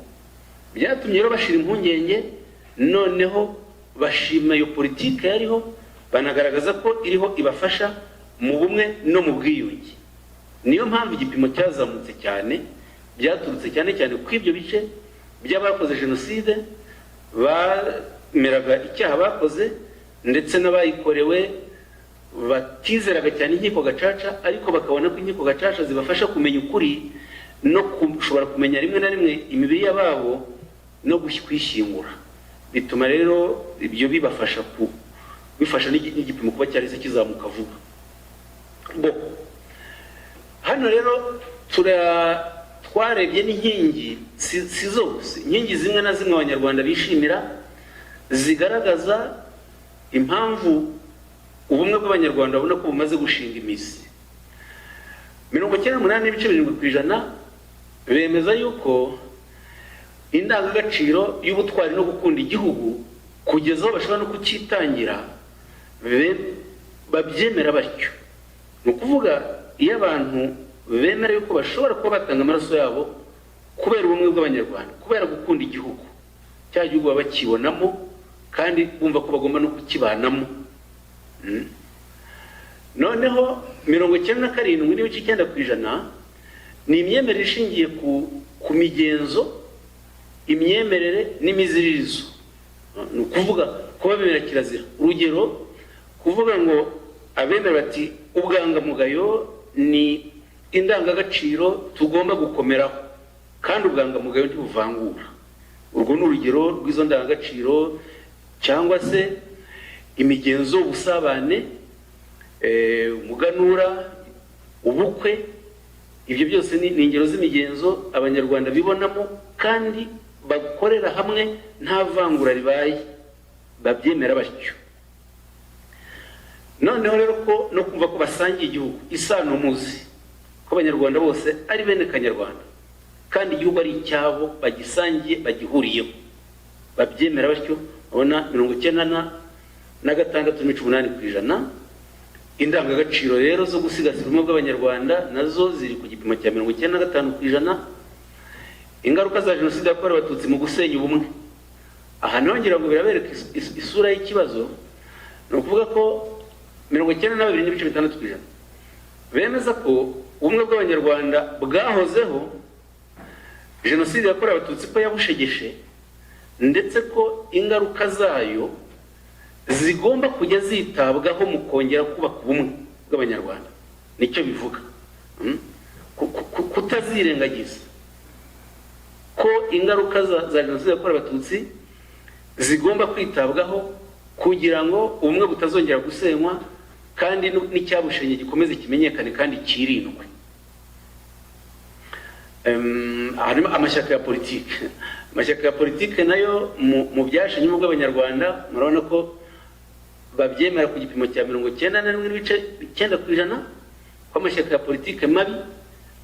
Speaker 1: Byatumye rero bashira impungenge, noneho bashima iyo politike yariho, banagaragaza ko iriho ibafasha mu bumwe no mu bwiyunge. Niyo mpamvu igipimo cyazamutse cyane, byaturutse cyane cyane ku ibyo bice by'abakoze jenoside, bameraga icyaha bakoze, ndetse n'abayikorewe batizeraga cyane inkiko gacaca, ariko bakabona ko inkiko gacaca zibafasha kumenya ukuri no kushobora kumenya rimwe na rimwe imibiri y'ababo no kwishyingura. Bituma rero ibyo bibafasha bifasha n'igipimo kuba cyarese kizamuka vuba. Hano rero twarebye n'inkingi si zose, inkingi zimwe na zimwe abanyarwanda bishimira zigaragaza impamvu ubumwe bw'abanyarwanda babona ko bumaze gushinga imizi. 98.7% bemeza yuko indangagaciro y'ubutwari no gukunda igihugu kugeza aho bashobora no kucyitangira babyemera batyo. Ni ukuvuga iyo abantu bemera yuko bashobora kuba batanga amaraso yabo kubera ubumwe bw'abanyarwanda, kubera gukunda igihugu, cya gihugu baba bakibonamo kandi bumva ko bagomba no kukibanamo. Noneho 97.9% ni imyemerere ishingiye ku migenzo, imyemerere n'imiziririzo. Ni ukuvuga kuba bemera kirazira. Urugero, kuvuga ngo abemera bati ubwangamugayo ni indangagaciro tugomba gukomeraho, kandi ubwangamugayo ntibuvangura. Urwo ni urugero rw'izo ndangagaciro. Cyangwa se imigenzo, ubusabane, umuganura, ubukwe, ibyo byose ni ingero z'imigenzo abanyarwanda bibonamo kandi bakorera hamwe nta vangura ribaye, babyemera batyo. Noneho rero ko no kumva ko basangiye igihugu, isano muzi ko abanyarwanda bose ari bene kanyarwanda, kandi igihugu ari icyabo, bagisangiye, bagihuriyeho, babyemera batyo. Ubona 96.8%. Indangagaciro rero zo gusigasira ubumwe bw'abanyarwanda nazo ziri ku gipimo cya 95%. Ingaruka za jenoside yakorewe abatutsi mu gusenya ubumwe, aha nongera ngo birabereka isura y'ikibazo. Ni ukuvuga ko 92.6% bemeza ko ubumwe bw'abanyarwanda bwahozeho, jenoside yakorewe abatutsi ko yabushegeshe, ndetse ko ingaruka zayo zigomba kujya zitabwaho mu kongera kubaka ubumwe bw'abanyarwanda. Nicyo bivuga, kutazirengagiza ko ingaruka za jenoside yakorewe abatutsi zigomba kwitabwaho kugira ngo ubumwe butazongera gusenywa, kandi n'icyabushenye gikomeze kimenyekane kandi kirindwe. Harimo amashyaka ya politike. Amashyaka ya politike nayo mu byashenye ubumwe bw'abanyarwanda, murabona ko babyemera ku gipimo cya 97.9% ko amashyaka ya politike mabi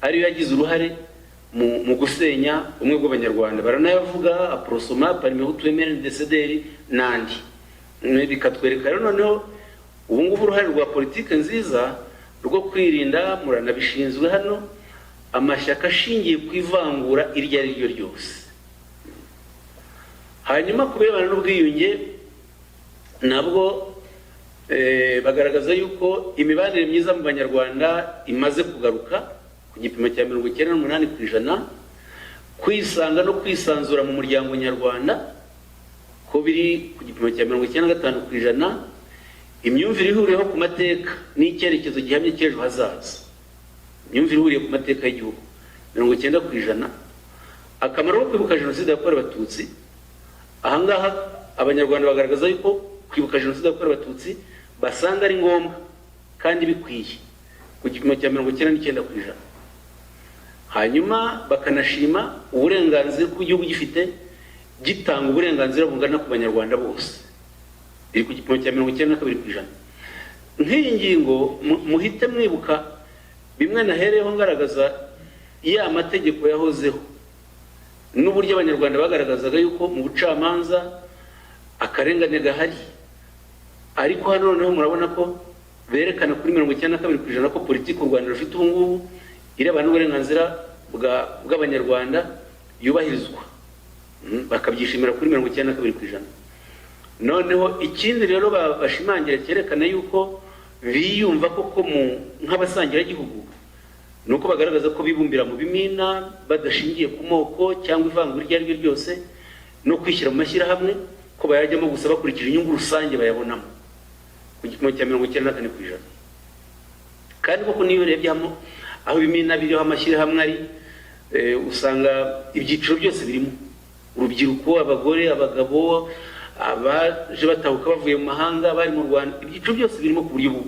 Speaker 1: ariyo yagize uruhare mu gusenya ubumwe bw'abanyarwanda. Baranayavuga Aprosoma, Parimehutu, MNDCDR n'andi. Bikatwereka rero noneho ubu ngubu uruhare rwa politike nziza rwo kwirinda, muranabishinzwe hano, amashyaka ashingiye ku ivangura iryo ari ryo ryose. Hanyuma kubirebana n'ubwiyunge nabwo bagaragaza yuko imibanire myiza mu banyarwanda imaze kugaruka ku gipimo cya 98%, kwisanga no kwisanzura mu muryango nyarwanda ko biri ku gipimo cya 95%, imyumvire ihuriyeho ku mateka n'icyerekezo gihamye cy'ejo hazaza, imyumvire ihuriye ku mateka y'igihugu 90%. Akamaro ko kwibuka jenoside yakorewe abatutsi, ahangaha abanyarwanda bagaragaza yuko kwibuka jenoside yakorewe abatutsi basanga ari ngombwa kandi bikwiye ku gipimo cya 99%. Hanyuma bakanashima uburenganzira ku gihugu gifite gitanga uburenganzira bungana ku banyarwanda bose, iri ku gipimo cya 92%. Nk'iyi ngingo muhite mwibuka bimwe nahereyeho ngaragaza iya amategeko yahozeho n'uburyo abanyarwanda bagaragazaga yuko mu bucamanza akarengane gahari, ariko hano noneho murabona ko berekana kuri 92% ko politiki u Rwanda rufite ubu ngubu irebana n'uburenganzira bw'abanyarwanda yubahirizwa, bakabyishimira kuri 92%. Noneho ikindi rero bashimangira cyerekana yuko biyumva koko nk'abasangira igihugu nuko bagaragaza ko bibumbira mu bimina badashingiye ku moko cyangwa ivangura iryo ari ryo ryose, no kwishyira mu mashyirahamwe ko bayajyamo gusa bakurikije inyungu rusange bayabonamo ku gipimo cya 94%. Kandi koko niyo urebye aho ibimina biriho amashyirahamwe ari, usanga ibyiciro byose birimo: urubyiruko, abagore, abagabo, abaje batahuka bavuye mu mahanga, bari mu Rwanda, ibyiciro byose birimo ku buryo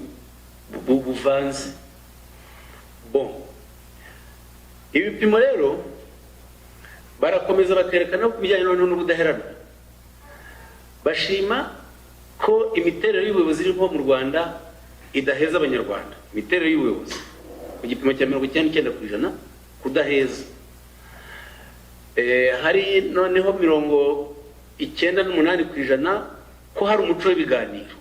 Speaker 1: buvanze. Ibipimo rero barakomeza bakerekana ku bijyanye n'ubudaheranwa, bashima ko imiterere y'ubuyobozi iriho mu Rwanda idaheza abanyarwanda. Imiterere y'ubuyobozi ku gipimo cya 99% kudaheza. Hari noneho 98% ko hari umuco w'ibiganiro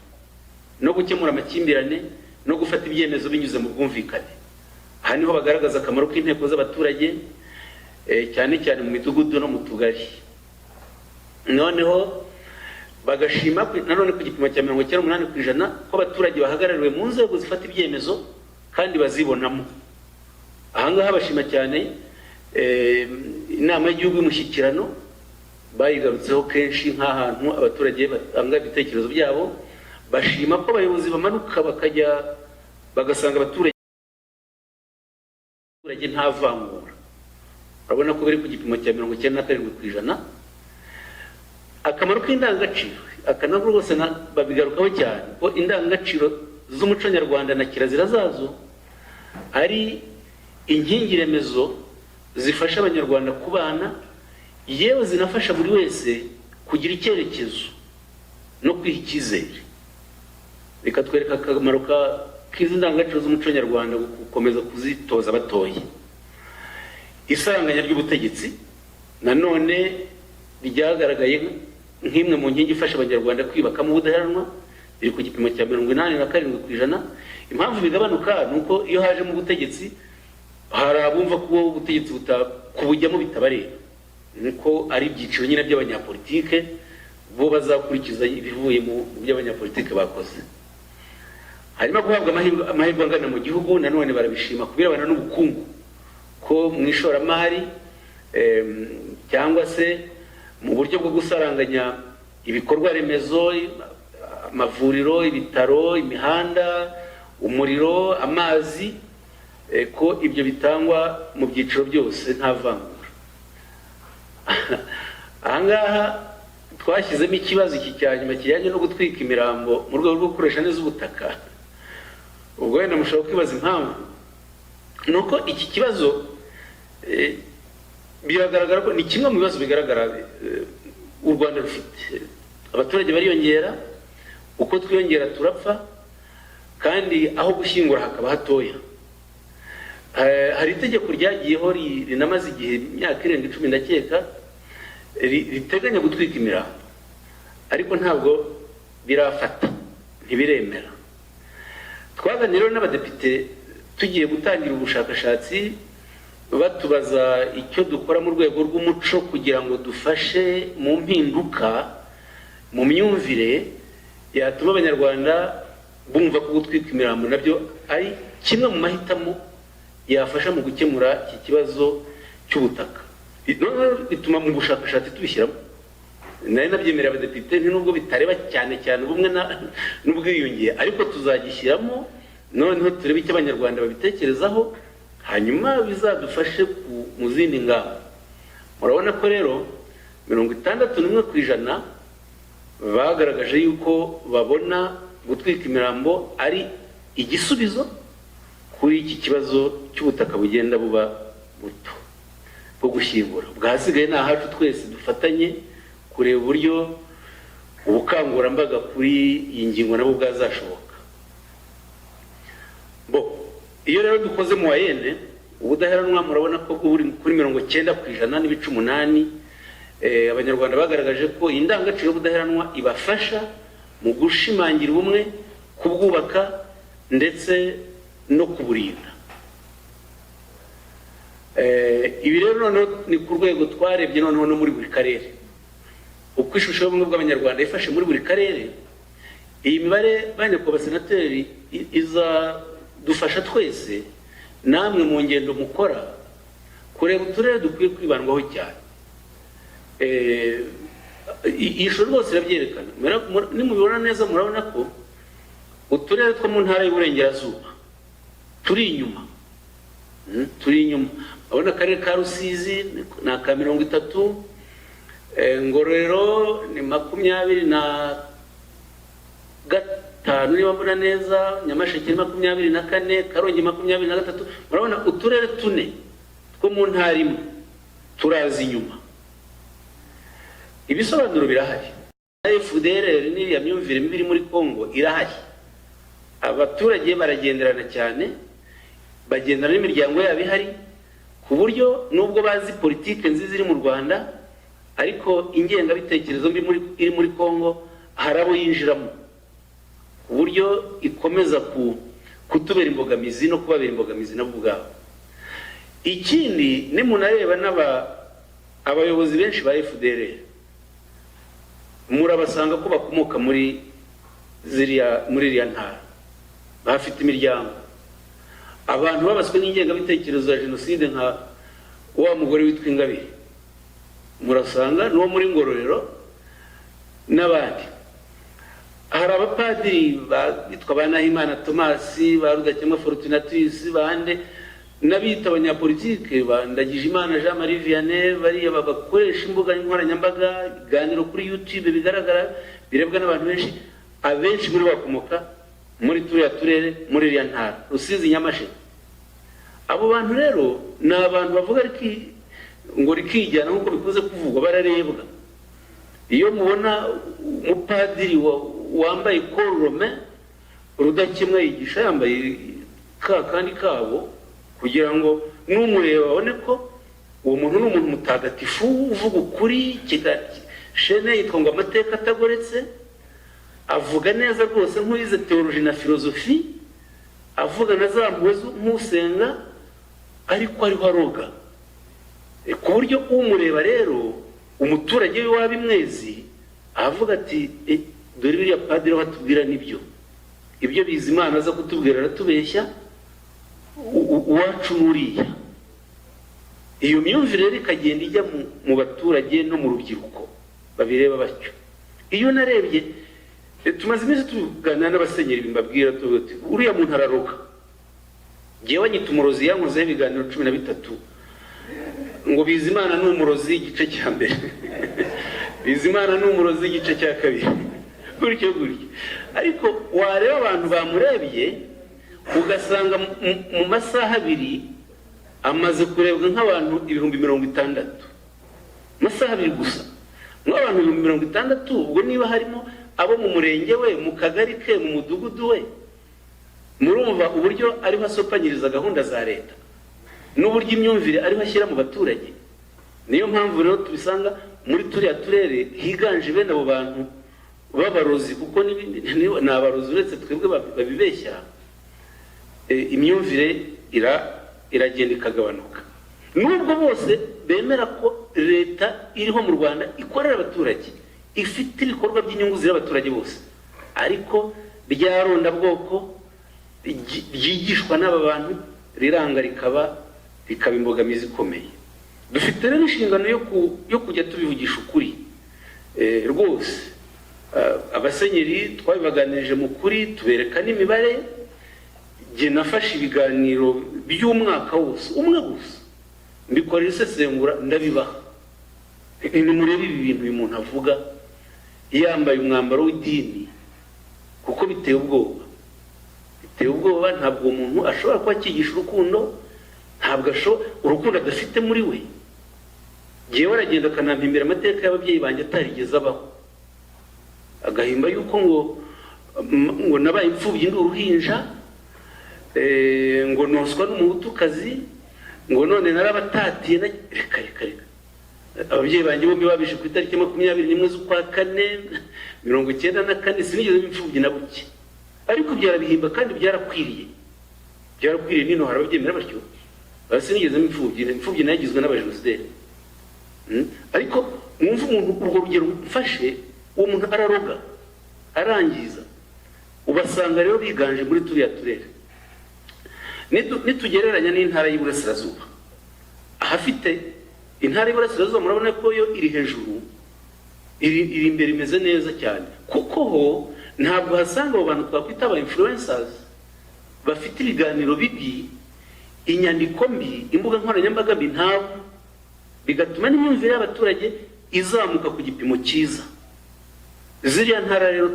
Speaker 1: no gukemura amakimbirane no gufata ibyemezo binyuze mu bwumvikane. Aha niho bagaragaza akamaro k'inteko z'abaturage, cyane cyane mu midugudu no mu tugari. Noneho bagashima nanone ku gipimo cya 98% ko abaturage bahagarariwe mu nzego zifata ibyemezo kandi bazibonamo. Ahangaha bashima cyane inama y'igihugu y'umushyikirano, bayigarutseho kenshi nk'ahantu abaturage batanga ibitekerezo byabo. Bashima ko abayobozi bamanuka bakajya bagasanga abaturage nta vangura. Urabona ko biri ku gipimo cya 97%. Akamaro k'indangagaciro, akanako rwose babigarukaho cyane ko indangagaciro z'umuco nyarwanda na kirazira zazo ari inkingi remezo zifasha abanyarwanda kubana, yewe zinafasha buri wese kugira icyerekezo no kwiha icyizere. Bikatwereka akamaro k'izi ndangagaciro z'umuco nyarwanda gukomeza kuzitoza abatoye. Isaranganya ry'ubutegetsi nanone ryagaragaye nk'imwe mu nkingi ifasha abanyarwanda kwibakamo ubudaheranwa, biri ku gipimo cya 87%. Impamvu bigabanuka nuko iyo haje mu butegetsi hari abumva ko ubutegetsi kubujyamo bitabareba, niko ari ibyiciro nyine by'abanyapolitike bo bazakurikiza ibivuye mu by'abanyapolitike bakoze. Harimo guhabwa amahirwe angana mu gihugu, nanone barabishima kubirebana n'ubukungu ko mu ishoramari cyangwa se mu buryo bwo gusaranganya ibikorwa remezo, amavuriro, ibitaro, imihanda, umuriro, amazi, ko ibyo bitangwa mu byiciro byose nta vangura. Ahangaha twashyizemo ikibazo iki cya nyuma kijyanye no gutwika imirambo mu rwego rwo gukoresha neza ubutaka. Ubwo wenda mushobora kwibaza impamvu. Nuko iki kibazo biragaragara ko ni kimwe mu bibazo bigaragara u Rwanda rufite. Abaturage bariyongera, uko twiyongera turapfa, kandi aho gushyingura hakaba hatoya. Hari itegeko ryagiyeho rinamaze igihe imyaka irenga 10 ndakeka riteganya gutwika imirambo, ariko ntabwo birafata, ntibiremera. Twaganiriye n'abadepite tugiye gutangira ubushakashatsi, batubaza icyo dukora mu rwego rw'umuco kugira ngo dufashe mu mpinduka mu myumvire yatuma abanyarwanda bumva ko gutwika imirambo nabyo ari kimwe mu mahitamo yafasha mu gukemura iki kibazo cy'ubutaka. ituma mu bushakashatsi tubishyiramo. Nari nabyemerera abadepite nubwo bitareba cyane cyane ubumwe n'ubwiyunge, ariko tuzagishyiramo noneho turebe icyo abanyarwanda babitekerezaho, hanyuma bizadufashe mu zindi ngamba. Murabona ko rero 61% bagaragaje yuko babona gutwika imirambo ari igisubizo kuri iki kibazo cy'ubutaka bugenda buba buto bwo gushyingura. Bwasigaye ni ahacu twese dufatanye kureba uburyo ubukangurambaga kuri iyi ngingo nabwo bwazashoboka. Iyo rero dukoze mu wayene ubudaheranwa murabona ko buri kuri 90% n'ibice 8, abanyarwanda bagaragaje ko indangagaciro y'ubudaheranwa ibafasha mu gushimangira ubumwe, kubwubaka ndetse no kuburinda. Ibi rero noneho ni ku rwego twarebye noneho no muri buri karere, uko ishusho y'ubumwe bw'abanyarwanda ifashe muri buri karere. Iyi mibare banyakubahwa senateri izadufasha twese namwe mu ngendo mukora kureba uturere dukwiye kwibandwaho cyane. Iyi shusho rwose irabyerekana, nimubibona neza murabona ko uturere two mu ntara y'Uburengerazuba turi inyuma. Urabona akarere ka Rusizi ni aka 30, Ngororero ni 25 niba mbona neza, Nyamasheke ni 24, Karongi 23. Murabona uturere 4 two mu ntara imwe turazi inyuma. Ibisobanuro birahari. FDLR ni ya myumvire mibiri muri Kongo irahari. Abaturage baragenderana cyane, bagendana n'imiryango yabo ihari, ku buryo nubwo bazi politike nziza iri mu Rwanda, ariko ingenga bitekerezo iri muri Kongo harabo yinjiramo, ku buryo ikomeza kutubera imbogamizi no kubabera imbogamizi nabo ubwabo. Ikindi ni munareba abayobozi benshi ba FDLR murabasanga ko bakomoka muri iriya ntara, bafite imiryango. Abantu babaswe n'ingenga bitekerezo ya jenoside nka wa mugore witwa Ingabire murasanga n'uwo muri Ngororero n'abandi. Hari abapadiri bitwa ba Nahimana Thomas, ba Rudakemwa Fortunatus, bande n'abita abanyapolitike bandagije Imana Jean Marie Vianney, bariya bakoresha imbuga nkoranyambaga, ibiganiro kuri YouTube bigaragara birebwa n'abantu benshi. Abenshi muri bakomoka muri turiya turere muri iriya ntara Rusizi, Nyamasheke. Abo bantu rero ni abantu bavuga ngo rikijyana nk'uko bikuze kuvugwa, bararebwa. Iyo mubona umupadiri wambaye korome Rudakemwa yigisha yambaye kandi kabo, kugira ngo n'umureba babone ko uwo muntu ni umuntu mutagatifu uvuga ukuri. Shene yitwa ngo Amateka Atagoretse, avuga neza rwose nk'uwize teoloji na filozofi, avuga na za mpuwe nk'usenga, ariko ariho aroga, ku buryo umureba rero umuturage w'iwabo Imwezi avuga ati dore biriya padiri batubwira nibyo, ibyo Bizimana aza kutubwira aratubeshya, uwacu nuriya. Iyo myumvire rero ikagenda ijya mu baturage no mu rubyiruko babireba batyo. Iyo narebye tumaze iminsi tuganira n'abasenyeri bimbabwira tuti uriya muntu araroga. Jewe nyita umurozi yankozeho ibiganiro 13 ngo Bizimana ni umurozi igice cya mbere, Bizimana ni umurozi igice cya kabiri, gutyo. Ariko wareba abantu bamurebye ugasanga mu masaha 2 amaze kurebwa nk'abantu 60,000. Masaha 2 gusa nk'abantu 60,000. Ubwo niba harimo abo mu murenge we, mu kagari ke, mu mudugudu we, murumva uburyo ariho asopanyiriza gahunda za leta n'uburyo imyumvire ariho ashyira mu baturage. Niyo mpamvu rero tubisanga muri turiya turere higanje bene abo bantu b'abarozi, kuko ni abarozi uretse twebwe babibeshya. Imyumvire iragenda ikagabanuka, nubwo bose bemera ko leta iriho mu Rwanda ikorera abaturage, ifite ibikorwa by'inyungu z'abaturage bose, ariko ryaronda bwoko ryigishwa n'aba bantu riranga rikaba imbogamizi ikomeye. dufite rero inshingano yo kujya tubivugisha ukuri rwose. Abasenyeri twabibaganirije mu kuri, tubereka n'imibare. Jye nafashe ibiganiro by'umwaka wose, umwe gusa, mbikorera isesengura ndabibaha. Nimurebe ibi bintu uyu muntu avuga yambaye umwambaro w'idini, kuko biteye ubwoba. Biteye ubwoba. Ntabwo umuntu ashobora kuba akigisha urukundo, ntabwo urukundo adafite muri we. Jyewe aragenda akanampimbira amateka y'ababyeyi banjye atarigeze abaho, agahimba yuko ngo nabaye imfubyi ndi uruhinja, ngo noswa n'umuhutukazi, ngo none narabatatiye. Reka reka reka, ababyeyi banjye bombi babishe ku itariki 21 z'ukwa 4 1994. Sinigeze imfubyi na buke, ariko byarabihimba kandi byarakwiriye. Nino hari ababyemera batyo, sinigeze imfubyi nagizwe n'abajenosideri. Ariko mwumva umuntu urwo rugero mfashe, uwo muntu araroga, arangiza. Ubasanga rero biganje muri turiya turere. Nitugereranya n'intara y'Iburasirazuba, ahafite intara y'Iburasirazuba murabona ko yo iri hejuru, iri imbere imeze neza cyane, kuko ho ntabwo hasanga abo bantu twakwita aba influencers bafite ibiganiro bibi, inyandiko mbi, imbuga nkoranyambaga mbi, ntabwo, bigatuma n'imyumvire y'abaturage izamuka ku gipimo cyiza. Ziriya ntara rero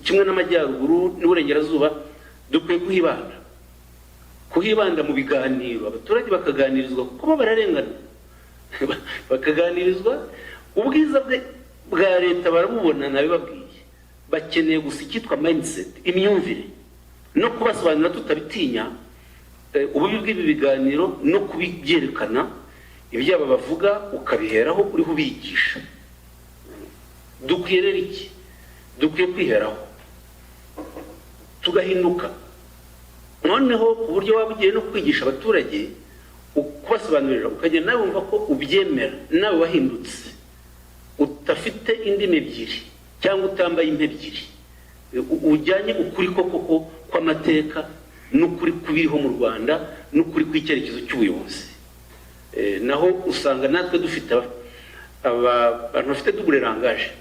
Speaker 1: kimwe n'amajyaruguru n'uburengerazuba dukwiye kuhibanda mu biganiro, abaturage bakaganirizwa, kuko bo bararengana. Bakaganirizwa. Ubwiza bwa leta barabubona, nabibabwiye. Bakeneye gusa icyitwa mindset, imyumvire, no kubasobanurira tutabitinya ububi bw'ibi biganiro, no kubyerekana ibyaba bavuga ukabiheraho uriho ubigisha. Dukwiye rero iki? Dukwiye kwiheraho tugahinduka, noneho ku buryo waba ugiye no kwigisha abaturage, ukubasobanurira ukagenda nawe wumva ko ubyemera, nawe wahindutse, utafite indimi ebyiri cyangwa utambaye impe ebyiri, ujyanye ukuri koko kw'amateka n'ukuri kubiriho mu Rwanda n'ukuri kw'icyerekezo cy'ubuyobozi. Naho usanga natwe dufite abantu bafite double langage,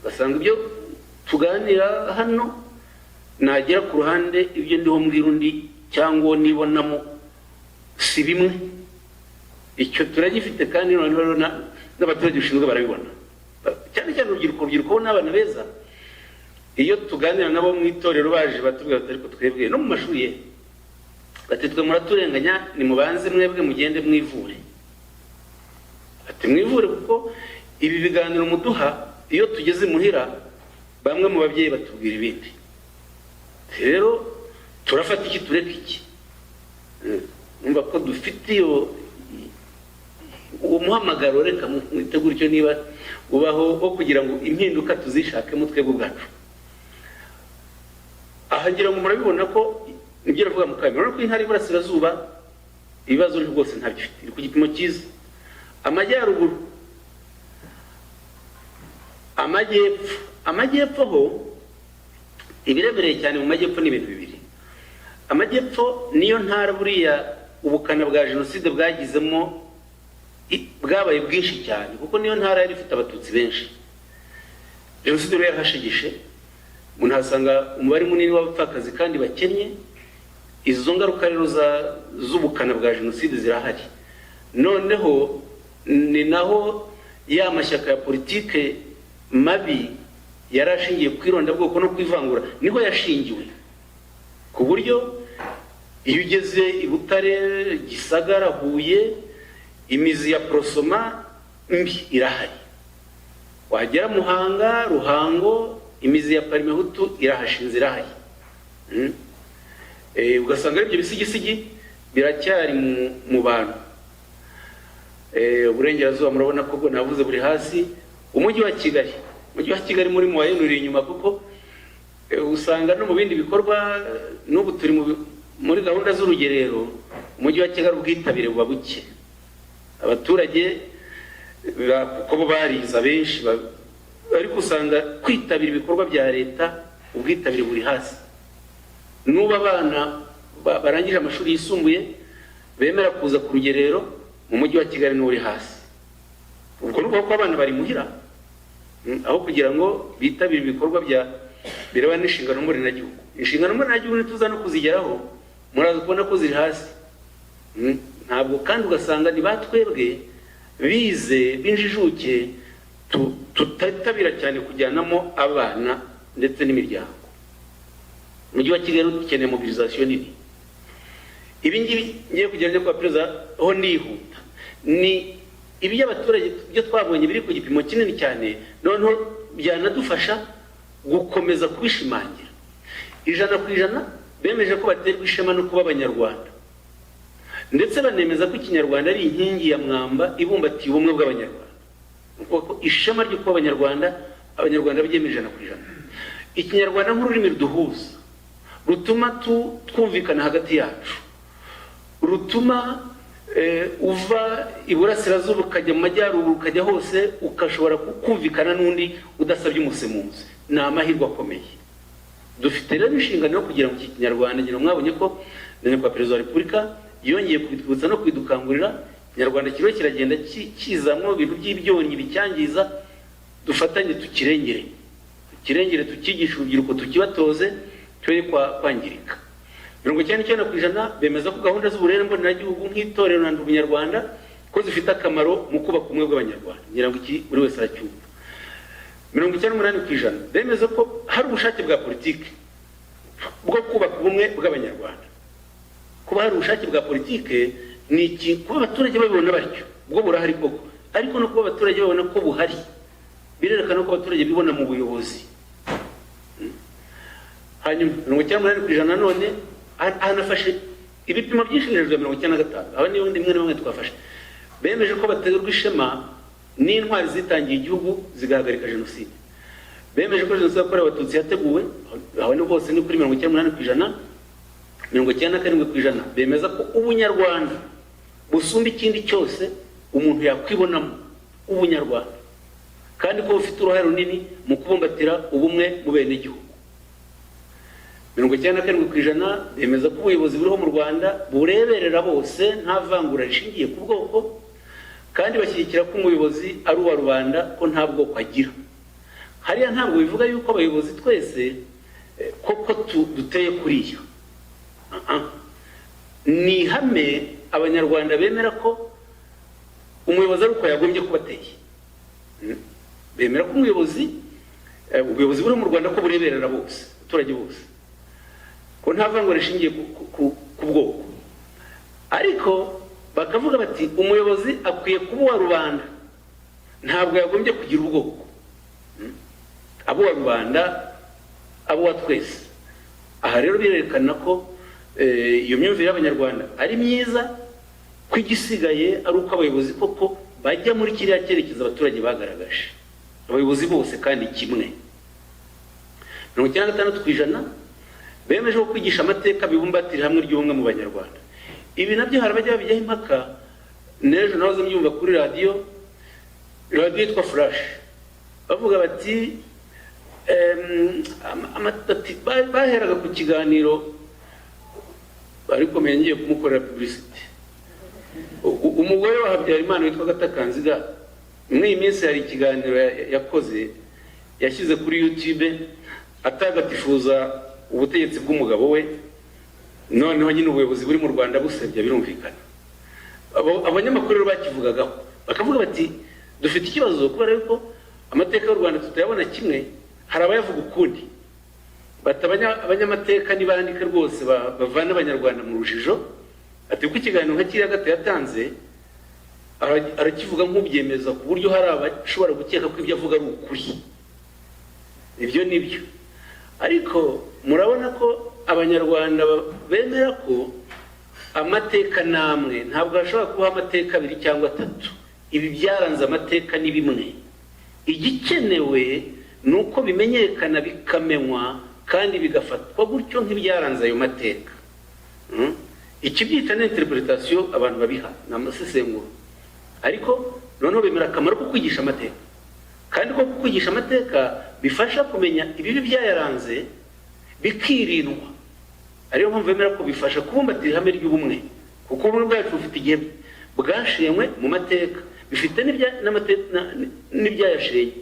Speaker 1: basanga ibyo tuganira hano nagera ku ruhande ibyo ndiho mbwira undi cyangwa nibonamo si bimwe. Icyo turagifite, kandi noneho n'abaturage ushinzwe barabibona, cyane cyane urubyiruko n'abana beza. Iyo tuganira nabo mu itorero baje batubwira ati ariko twebwe no mu mashuri ye, bati twe muraturenganya, nimubanze mwebwe mugende mwivure. Ati mwivure, kuko ibi biganiro muduha iyo tugeze muhira, bamwe mu babyeyi batubwira ibindi. Rero turafata iki tureka iki? Numva ko dufite uwo muhamagaro, reka mwitegure icyo niba ubaho wo kugira ngo impinduka tuzishakemo twebwe ubwacu. Aha ngira ngo murabibona ko nibyo ravuga mu kamera, ko intara y'Iburasirazuba ibibazo rwose ntabyo ifite, iri ku gipimo cyiza. Amajyaruguru, amajyepfo ho ibiremereye cyane. Mu majyepfo ni ibintu bibiri. Amajyepfo niyo ntara buriya ubukana bwa jenoside bwagizemo bwabaye bwinshi cyane, kuko niyo ntara yari ifite abatutsi benshi. Jenoside rero yarahashegeshe, umuntu hasanga umubare munini w'abapfakazi kandi bakennye. Izo ngaruka rero z'ubukana bwa jenoside zirahari. Noneho ni naho ya mashyaka ya politike mabi yarashingiye ku irondabwoko no kwivangura, niho yashingiwe, ku buryo iyo ugeze i Butare, Gisagara, Huye, imizi ya prosoma mbi irahari. Wagera Muhanga, Ruhango, imizi ya Parimehutu irahashinze, irahari. Ugasanga ibyo bisigisigi biracyari mu bantu. Uburengerazuba murabona ko navuze buri hasi. Umujyi wa Kigali muri mu wayenuriye inyuma, kuko usanga no mu bindi bikorwa, n'ubu turi muri gahunda z'urugerero, umujyi wa Kigali ubwitabire buba buke. Abaturage kuko bo bariza benshi, ariko usanga kwitabira ibikorwa bya leta ubwitabire buri hasi. Nuba abana barangije amashuri yisumbuye bemera kuza ku rugerero, mu mujyi wa Kigali n'uri hasi. Ubwo nuko ko abana bari muhira aho kugira ngo bitabire ibikorwa bya bireba n'inshingano mboneragihugu. Inshingano mboneragihugu tuza no kuzigeraho muraza kubona ko ziri hasi. Ntabwo kandi ugasanga ni batwebwe bize binjijuke tutatabira cyane kujyanamo abana ndetse n'imiryango. Umujyi wa Kigali ukeneye mobilisation nini. Ibi ngibi ngiye kugenda kwa perezida aho nihuta ni ibi y'abaturage byo twabonye biri ku gipimo kinini cyane, noneho byanadufasha gukomeza kubishimangira. 100% bemeje ko baterwa ishema no kuba abanyarwanda, ndetse banemeza ko ikinyarwanda ari inkingi ya mwamba ibumbatiye ubumwe bw'abanyarwanda. Kuko ishema ryo kuba abanyarwanda byemeje 100%. Ikinyarwanda nk'ururimi ruduhuza, rutuma twumvikana hagati yacu, rutuma uva iburasirazuba ukajya mu majyaruguru ukajya hose ukashobora kumvikana n'undi udasabye umusemuzi. Ni amahirwe akomeye. Dufite rero inshingano yo kugira ngo iki kinyarwanda ngira mwabonye ko kwa perezida wa Repubulika yongeye kubitwutsa no kwidukangurira. Ikinyarwanda kiriho kiragenda kizamwo ibintu by'ibyonyi bicyangiza. Dufatanye tukirengere tukigisha urubyiruko tukibatoze cyoye kwangirika. 99% bemeza ko gahunda z'uburere mboneragihugu nk'itorero na Ubunyarwanda ko zifite akamaro mu kubaka ubumwe bw'abanyarwanda. Ngira ngo iki buri wese aracyumva. 98% bemeza ko hari ubushake bwa politiki bwo kubaka ubumwe bw'abanyarwanda. Kuba hari ubushake bwa politiki ni iki? Kuba abaturage babibona batyo bwo burahari koko, ariko no kuba abaturage babona ko buhari birerekana ko abaturage bibona mu buyobozi. Hanyuma 98% none anafashe ibipimo byinshi hejuru ya 95. Aba niyo ndimwe n'amwe twafashe bemeje ko baterwa ishema n'intwari zitangiye igihugu zigahagarika jenoside. Bemeje ko jenoside yakorewe abatutsi yateguwe, aho ni hose ni kuri 98%. 97% bemeza ko ubunyarwanda busumba ikindi cyose umuntu yakwibonamo ubunyarwanda, kandi ko bufite uruhare runini mu kubumbatira ubumwe mu bene igihugu. 97% bemeza ko ubuyobozi buriho mu Rwanda bureberera bose nta vangura rishingiye ku bwoko, kandi bashyigikira ko umuyobozi ari uwa rubanda, ko nta bwoko agira. Hariya ntabwo bivuga yuko abayobozi twese koko duteye kuriyo. Ni ihame abanyarwanda bemera ko umuyobozi ari uko yagombye kubateye. Bemera ko ubuyobozi buri mu Rwanda ko bureberera bose, abaturage bose, ko nta vangura rishingiye ku bwoko. Ariko bakavuga bati umuyobozi akwiye kuba uwa rubanda, ntabwo yagombye kugira ubwoko. Abo wa rubanda, abo wa twese. Aha rero birerekana ko iyo myumvire y'abanyarwanda ari myiza, ko igisigaye ari uko abayobozi koko bajya muri kiriya cyerekezo abaturage bagaragaje, abayobozi bose kandi kimwe. 96% bemeje ko kwigisha amateka bibumbatira hamwe ry'ubumwe mu banyarwanda. Ibi nabyo harabajya babijyaho impaka. Nejo nahoze mbyumva kuri radio yitwa Flash, bavuga bati baheraga ku kiganiro ariko mengiye kumukorera publicity. Umugore wa Habyarimana witwa Gatakanziga muri iyi minsi hari ikiganiro yakoze yashyize kuri YouTube atagatifuza ubutegetsi bw'umugabo we, noneho nyine ubuyobozi buri mu Rwanda busebya birumvikana. Abanyamakuru bakivugagaho bakavuga bati dufite ikibazo kubera yuko amateka y'u Rwanda tutayabona kimwe, hari abayavuga ukundi. Abanyamateka nibandika rwose bavana abanyarwanda mu rujijo. Ati uko ikiganiro nka kiriya gato yatanze arakivuga nk'ubyemeza ku buryo hari abashobora gukeka ko ibyo avuga ari ukuri. Ibyo nibyo, ariko murabona ko abanyarwanda bemera ko amateka namwe ntabwo hashobora kuba amateka 2 cyangwa 3. Ibi byaranze amateka ni bimwe. Igikenewe nuko bimenyekana bikamenywa kandi bigafatwa gutyo nk'ibyaranze ayo mateka. Ikibyita n'interpretation abantu babiha n'amasesenguro, ariko noneho bemera akamaro ko kwigisha amateka, kandi ko kwigisha amateka bifasha kumenya ibibi byayaranze bikirindwa. Ariyo mpamvu bemera ko bifasha kubumbatira ihame ry'ubumwe, kuko ubumwe bwacu bufite igihe bwashenywe mu mateka, bifite n'ibyayashenye,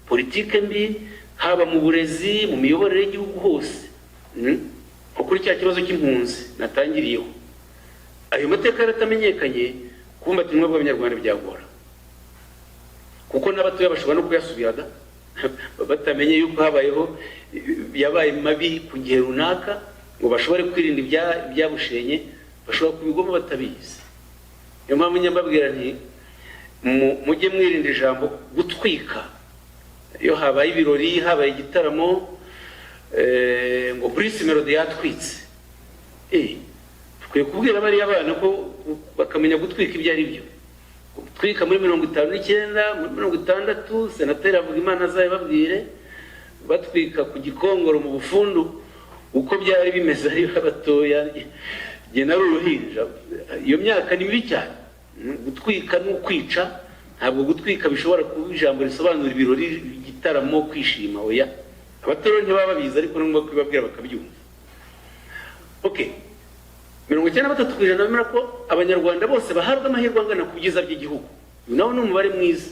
Speaker 1: politike mbi haba mu burezi, mu miyoborere y'igihugu hose, nko kuri cya kibazo cy'impunzi natangiriyeho. Ayo mateka yaratamenyekanye, kubumbatirwa bw'abanyarwanda byagora, kuko n'abatoya bashobora no kuyasubiraga batamenye yuko habayeho yabaye mabi ku gihe runaka, ngo bashobore kwirinda ibyabushenye, bashobora kubigoma batabizi. Niyo mpamvu nyambabwira nti mujye mwirinda ijambo gutwika. Iyo habaye ibirori, habaye igitaramo, ngo Bruce Melody yatwitse, tukwiye kubwira bariya abana ko bakamenya gutwika ibyo ari byo. Gutwika muri 59, muri 60, senateri Havugimana azabibabwire, batwika ku Gikongoro mu Bufundu uko byari bimeze ari abatoya, je nari uruhinja. Iyo myaka ni mibi cyane. Gutwika no kwica, ntabwo gutwika bishobora kuba ijambo risobanura ibirori, igitaramo, kwishima. Oya, abatoro ntibababizi, ariko n'umwe kwibabwira bakabyumva. Okay, 93% bemera ko abanyarwanda bose bahabwa amahirwe angana ku byiza by'igihugu. Nawo ni umubare mwiza.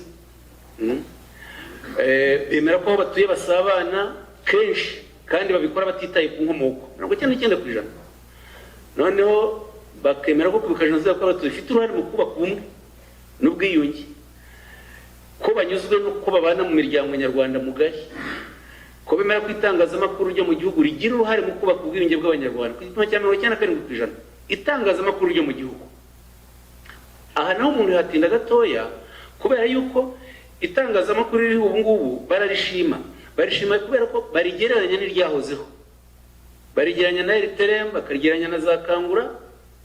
Speaker 1: Bemera ko batuye basabana kenshi kandi babikora batitaye ku nkomoko. 99%. Noneho bakemera ko kubika jenoside ko abatuye bifite uruhare mu kubaka ubumwe n'ubwiyunge, ko banyuzwe no kuba babana mu miryango nyarwanda mugari, ko bemera ko itangazamakuru ryo mu gihugu rigira uruhare mu kubaka ubwiyunge bw'abanyarwanda. Ku gipimo cya 97%, itangazamakuru ryo mu gihugu. Aha naho umuntu yatinda gatoya, kubera yuko itangazamakuru riri ubu ngubu bararishima kubera ko barigereranya n'iryahozeho, barigereranya na RTRM, bakarigereranya na za Kangura,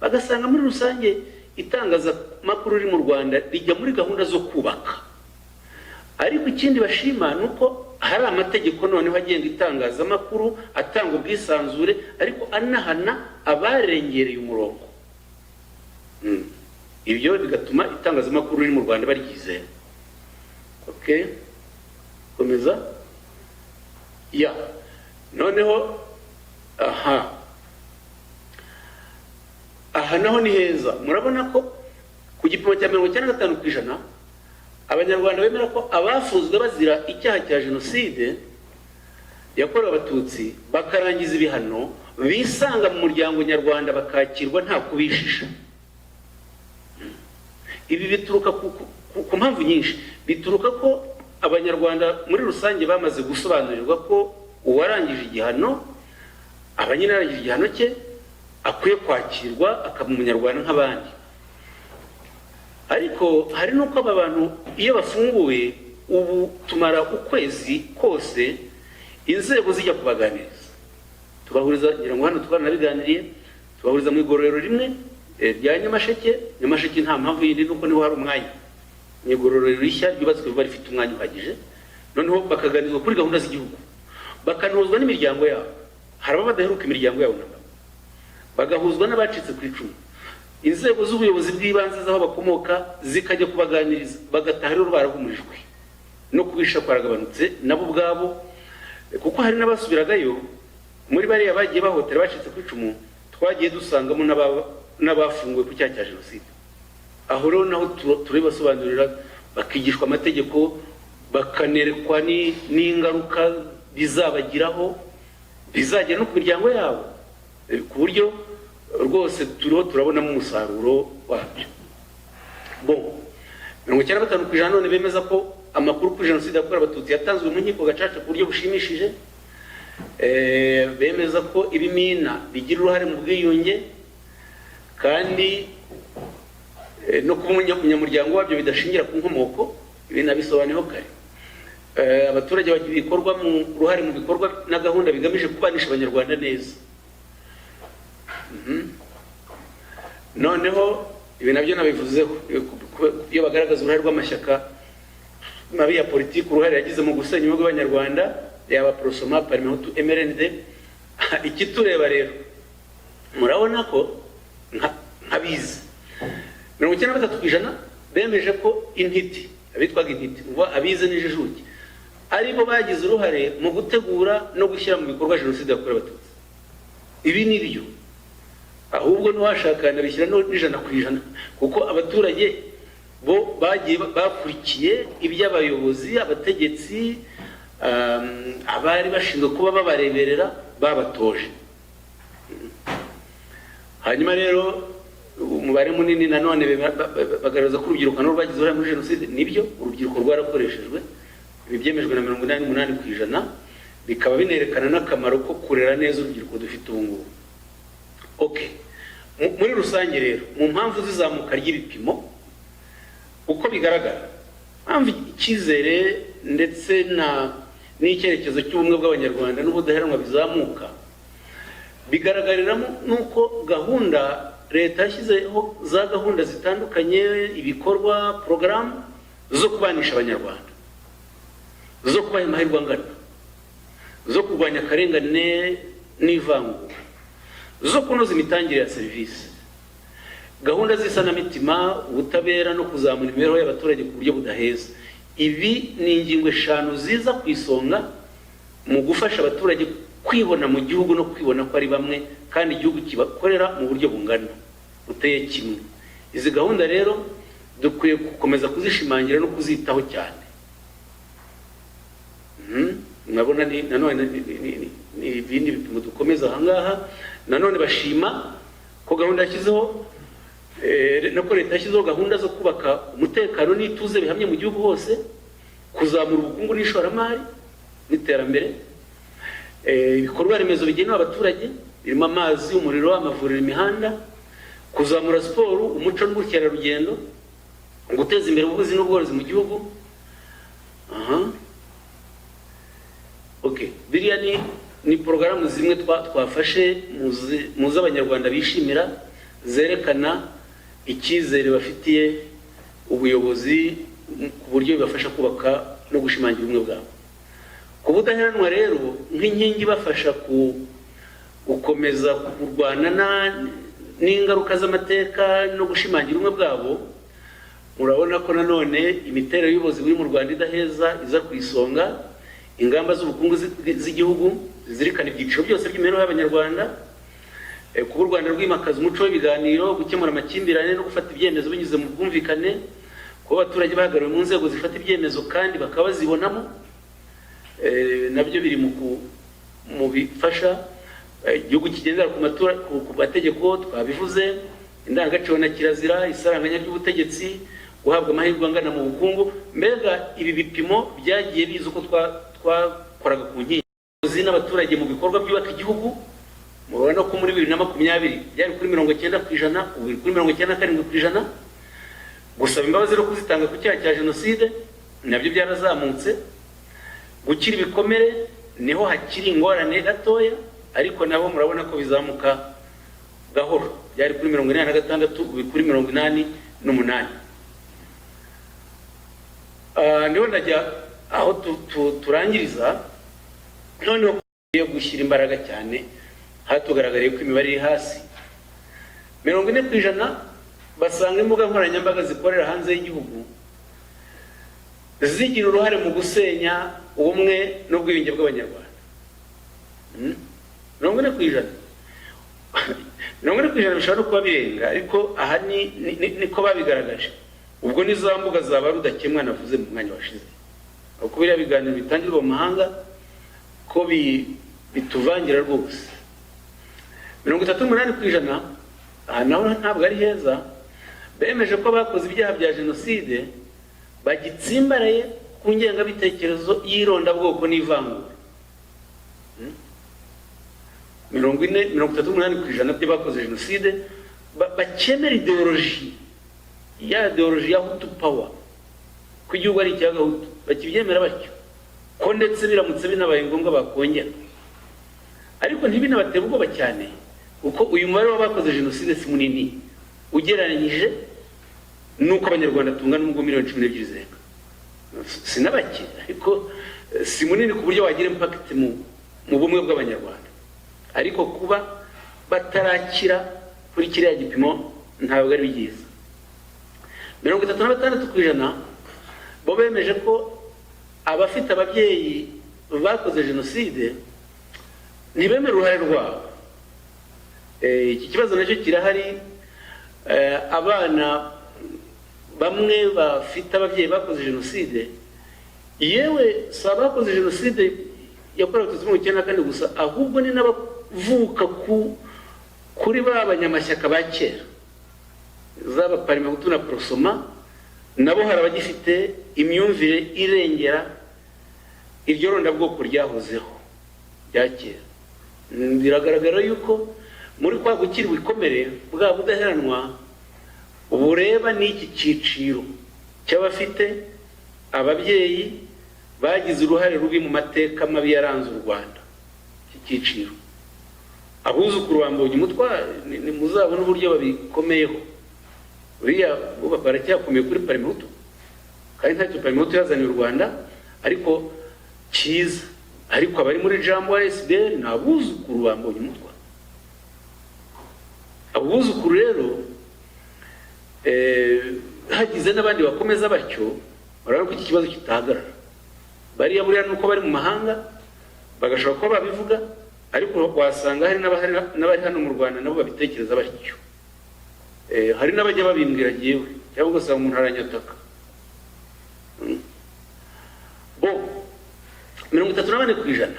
Speaker 1: bagasanga muri rusange itangazamakuru riri mu Rwanda rijya muri gahunda zo kubaka. Ariko ikindi bashima nuko hari amategeko noneho agenga itangazamakuru, atanga ubwisanzure, ariko anahana abarengereye umurongo. Ibyo bigatuma itangazamakuru riri mu Rwanda baryizera. Okay, komeza. Ya, noneho aha naho ni heza. Murabona ko ku gipimo cya 95% abanyarwanda bemera ko abafuzwe bazira icyaha cya jenoside yakorewe abatutsi bakarangiza ibihano, bisanga mu muryango nyarwanda bakakirwa nta kubishisha. Ibi bituruka ku mpamvu nyinshi. Bituruka ko abanyarwanda muri rusange bamaze gusobanurirwa ko uwarangije igihano, abanyine yarangije igihano cye, akwiye kwakirwa akaba umunyarwanda nk'abandi. Ariko hari nuko aba bantu iyo bafunguye ubu tumara ukwezi kose inzego zijya kubaganiriza, tubahuriza, ngira ngo hano twaranabiganiriye, tubahuriza mu igororero rimwe rya Nyamasheke. Nyamasheke nta mpamvu yindi nuko niho hari umwanya. Mu igororero rishya ryubatswe vuba rifite umwanya uhagije, noneho bakaganizwa kuri gahunda z'igihugu, bakanozwa n'imiryango yabo. Haraba badaheruka imiryango yabo nabo, bagahuzwa n'abacitse ku icumu. Inzego z'ubuyobozi bw'ibanze z'aho bakomoka zikajya kubaganiriza, bagataha rero barahumurijwe no kubisha kwaragabanutse nabo ubwabo, kuko hari n'abasubiragayo muri bariya bagiye bahotera bacitse ku icumu. Twagiye dusangamo n'abafunguwe ku cyaha cya jenoside. Aho rero naho turibasobanurira, bakigishwa amategeko, bakanerekwa n'ingaruka bizabagiraho, bizagera no ku miryango yabo, ku buryo rwose turiho turabonamo umusaruro wabyo. Bon, 95% none bemeza ko amakuru kuri jenoside yakorewe abatutsi yatanzwe mu nkiko gacaca ku buryo bushimishije. Bemeza ko ibimina bigira uruhare mu bwiyunge, kandi no kuba umunyamuryango wabyo bidashingira ku nkomoko. Ibi nabisobanuyeho kare. Abaturage bagira ibikorwa mu ruhare mu bikorwa na gahunda bigamije kubanisha abanyarwanda neza. Noneho ibi nabyo nabivuzeho, iyo bagaragaza uruhare rw'amashyaka mabi ya politiki, uruhare yagize mu gusenya ibihugu by'abanyarwanda, yaba Prosoma, Parmehutu, MRND. Ikitureba rero, murabona ko nkabizi 93% bemeje ko intiti, abitwaga intiti, abize n'ijijuke, aribo bagize uruhare mu gutegura no gushyira mu bikorwa jenoside yakorewe abatutsi. Ibi ni byo ahubwo n'uwashakana bishyira n'ijana ku ijana, kuko abaturage bo bagiye bakurikiye iby'abayobozi, abategetsi, abari bashinzwe kuba babareberera babatoje. Hanyuma rero umubare munini nanone bagaragaza ko urubyiruko nabo bagize uruhare muri jenoside. Nibyo, urubyiruko rwarakoreshejwe, ibi byemejwe na 88%, bikaba binerekana n'akamaro ko kurera neza urubyiruko dufite ubu ngubu. Muri rusange rero, mu mpamvu zizamuka ry'ibipimo uko bigaragara, mpamvu icyizere ndetse n'icyerekezo cy'ubumwe bw'abanyarwanda n'ubudaheranwa bizamuka, bigaragariramo nuko gahunda leta yashyizeho za gahunda zitandukanye, ibikorwa, porogaramu zo kubanisha abanyarwanda, zo kubaha amahirwe angana, zo kurwanya akarengane n'ivangura, zo kunoza imitangire ya serivisi, gahunda z'isanamitima, ubutabera no kuzamura imibereho y'abaturage ku buryo budaheza. Ibi ni ingingo 5 ziza ku isonga mu gufasha abaturage kwibona mu gihugu no kwibona ko ari bamwe, kandi igihugu kibakorera mu buryo bungana buteye kimwe. Izi gahunda rero dukwiye gukomeza kuzishimangira no kuzitaho cyane. Mwabona nanone ibindi bipimo dukomeza ahangaha. Nanone bashima ko gahunda yashyizeho nako leta yashyizeho gahunda zo kubaka umutekano n'ituze bihamye mu gihugu hose, kuzamura ubukungu n'ishoramari n'iterambere, ibikorwa remezo bigenewe abaturage birimo amazi, umuriro, amavuriro, imihanda, kuzamura siporo, umuco n'ubukerarugendo, guteza imbere ubuvuzi n'ubworozi mu gihugu. Biriya ni porogaramu zimwe twafashe muzi abanyarwanda bishimira, zerekana icyizere bafitiye ubuyobozi ku buryo bibafasha kubaka no gushimangira ubumwe bwabo. Ku budaheranwa rero nk'inkingi bafasha gukomeza kurwana n'ingaruka z'amateka no gushimangira ubumwe bwabo, murabona ko nanone imiterere y'ubuyobozi buri mu Rwanda idaheza iza ku isonga, ingamba z'ubukungu z'igihugu zizirikana ibyiciro byose by'imibereho y'abanyarwanda, kuba u Rwanda rwimakaza umuco w'ibiganiro, gukemura amakimbirane no gufata ibyemezo binyuze mu bwumvikane, kuba abaturage bahagarariwe mu nzego zifata ibyemezo kandi bakaba bazibonamo, nabyo biri mu bifasha igihugu kigendera ku mategeko twabivuze, indangagaciro na kirazira, isaranganya ry'ubutegetsi, guhabwa amahirwe angana mu bukungu. Mbega ibi bipimo byagiye biza uko twakoraga ku nkingi n'abaturage mu bikorwa byubaka igihugu. Murabona ko muri 2020 byari kuri 90%, ubu kuri 97%. Gusaba imbabazi no kuzitanga ku cyaha cya jenoside nabyo byarazamutse. Gukira ibikomere niho hakiri ingorane gatoya, ariko nabo murabona ko bizamuka gahoro, byari kuri 86%, ubu kuri 88%. Niho ndajya aho turangiriza. Noneho yo gushyira imbaraga cyane, hatugaragariye ko imibare iri hasi. 40% basanga imbuga nkoranyambaga zikorera hanze y'igihugu zigira uruhare mu gusenya ubumwe n'ubwiyunge bw'abanyarwanda. 40% bishobora no kuba birenga, ariko aha niko babigaragaje. Ubwo ni za mbuga zaba rudakemwa navuze mu mwanya washize, uko biriya biganiro bitangirwa mu mahanga ko bituvangira rwose. 38% aha naho ntabwo ari heza, bemeje ko bakoze ibyaha bya jenoside bagitsimbaraye ku ngengabitekerezo y'irondabwoko n'ivangura. 38% by'abakoze jenoside bakemera ideoloji ya Hutu power, ko igihugu ari icya Gahutu, bakibyemera batyo, ko ndetse biramutse binabaye ngombwa bakongera. Ariko ntibinabatera ubwoba cyane, kuko uyu mubare w'abakoze jenoside si munini ugereranyije nuko abanyarwanda tungana n'ubwo 12,000,000 zirenga. Sinabake, ariko si munini ku buryo wagira impact mu bumwe bw'abanyarwanda. Ariko kuba batarakira kuri kiriya gipimo ntabwo ari byiza. 36% bo bemeje ko abafite ababyeyi bakoze jenoside ntibemera uruhare rwabo, iki kibazo nacyo kirahari. Abana bamwe bafite ababyeyi bakoze jenoside, yewe si abakoze jenoside yakorewe Abatutsi mu 1994 gusa, ahubwo ni n'abavuka kuri ba banyamashyaka ba kera zaba Parmehutu na Prosoma, nabo hari abagifite imyumvire irengera iryo rondabwoko ryahozeho rya kera. Biragaragara yuko muri kwa gukira ibikomere bwa budaheranwa ubureba n'iki cyiciro cy'abafite ababyeyi bagize uruhare rubi mu mateka mabi yaranze u Rwanda. Iki cyiciro abuzukuru bambonye umutwa ni muzabona uburyo babikomeyeho. Uriya baracyakomeye kuri Parmehutu, kandi ntacyo Parmehutu yazaniye u Rwanda ariko cyiza, ariko abari muri jambo wa SDR ni abuzukuru bambonye umutwa. Abuzukuru rero hagize n'abandi bakomeza batyo, barabona ko iki kibazo kitahagarara. Bariya buriya nuko bari mu mahanga bagashobora kuba babivuga, ariko wasanga hari n'abari hano mu Rwanda nabo babitekereza batyo. Hari n'abajya babimbwira giyewe cyangwa ugasanga umuntu aranyataka. Bo 34%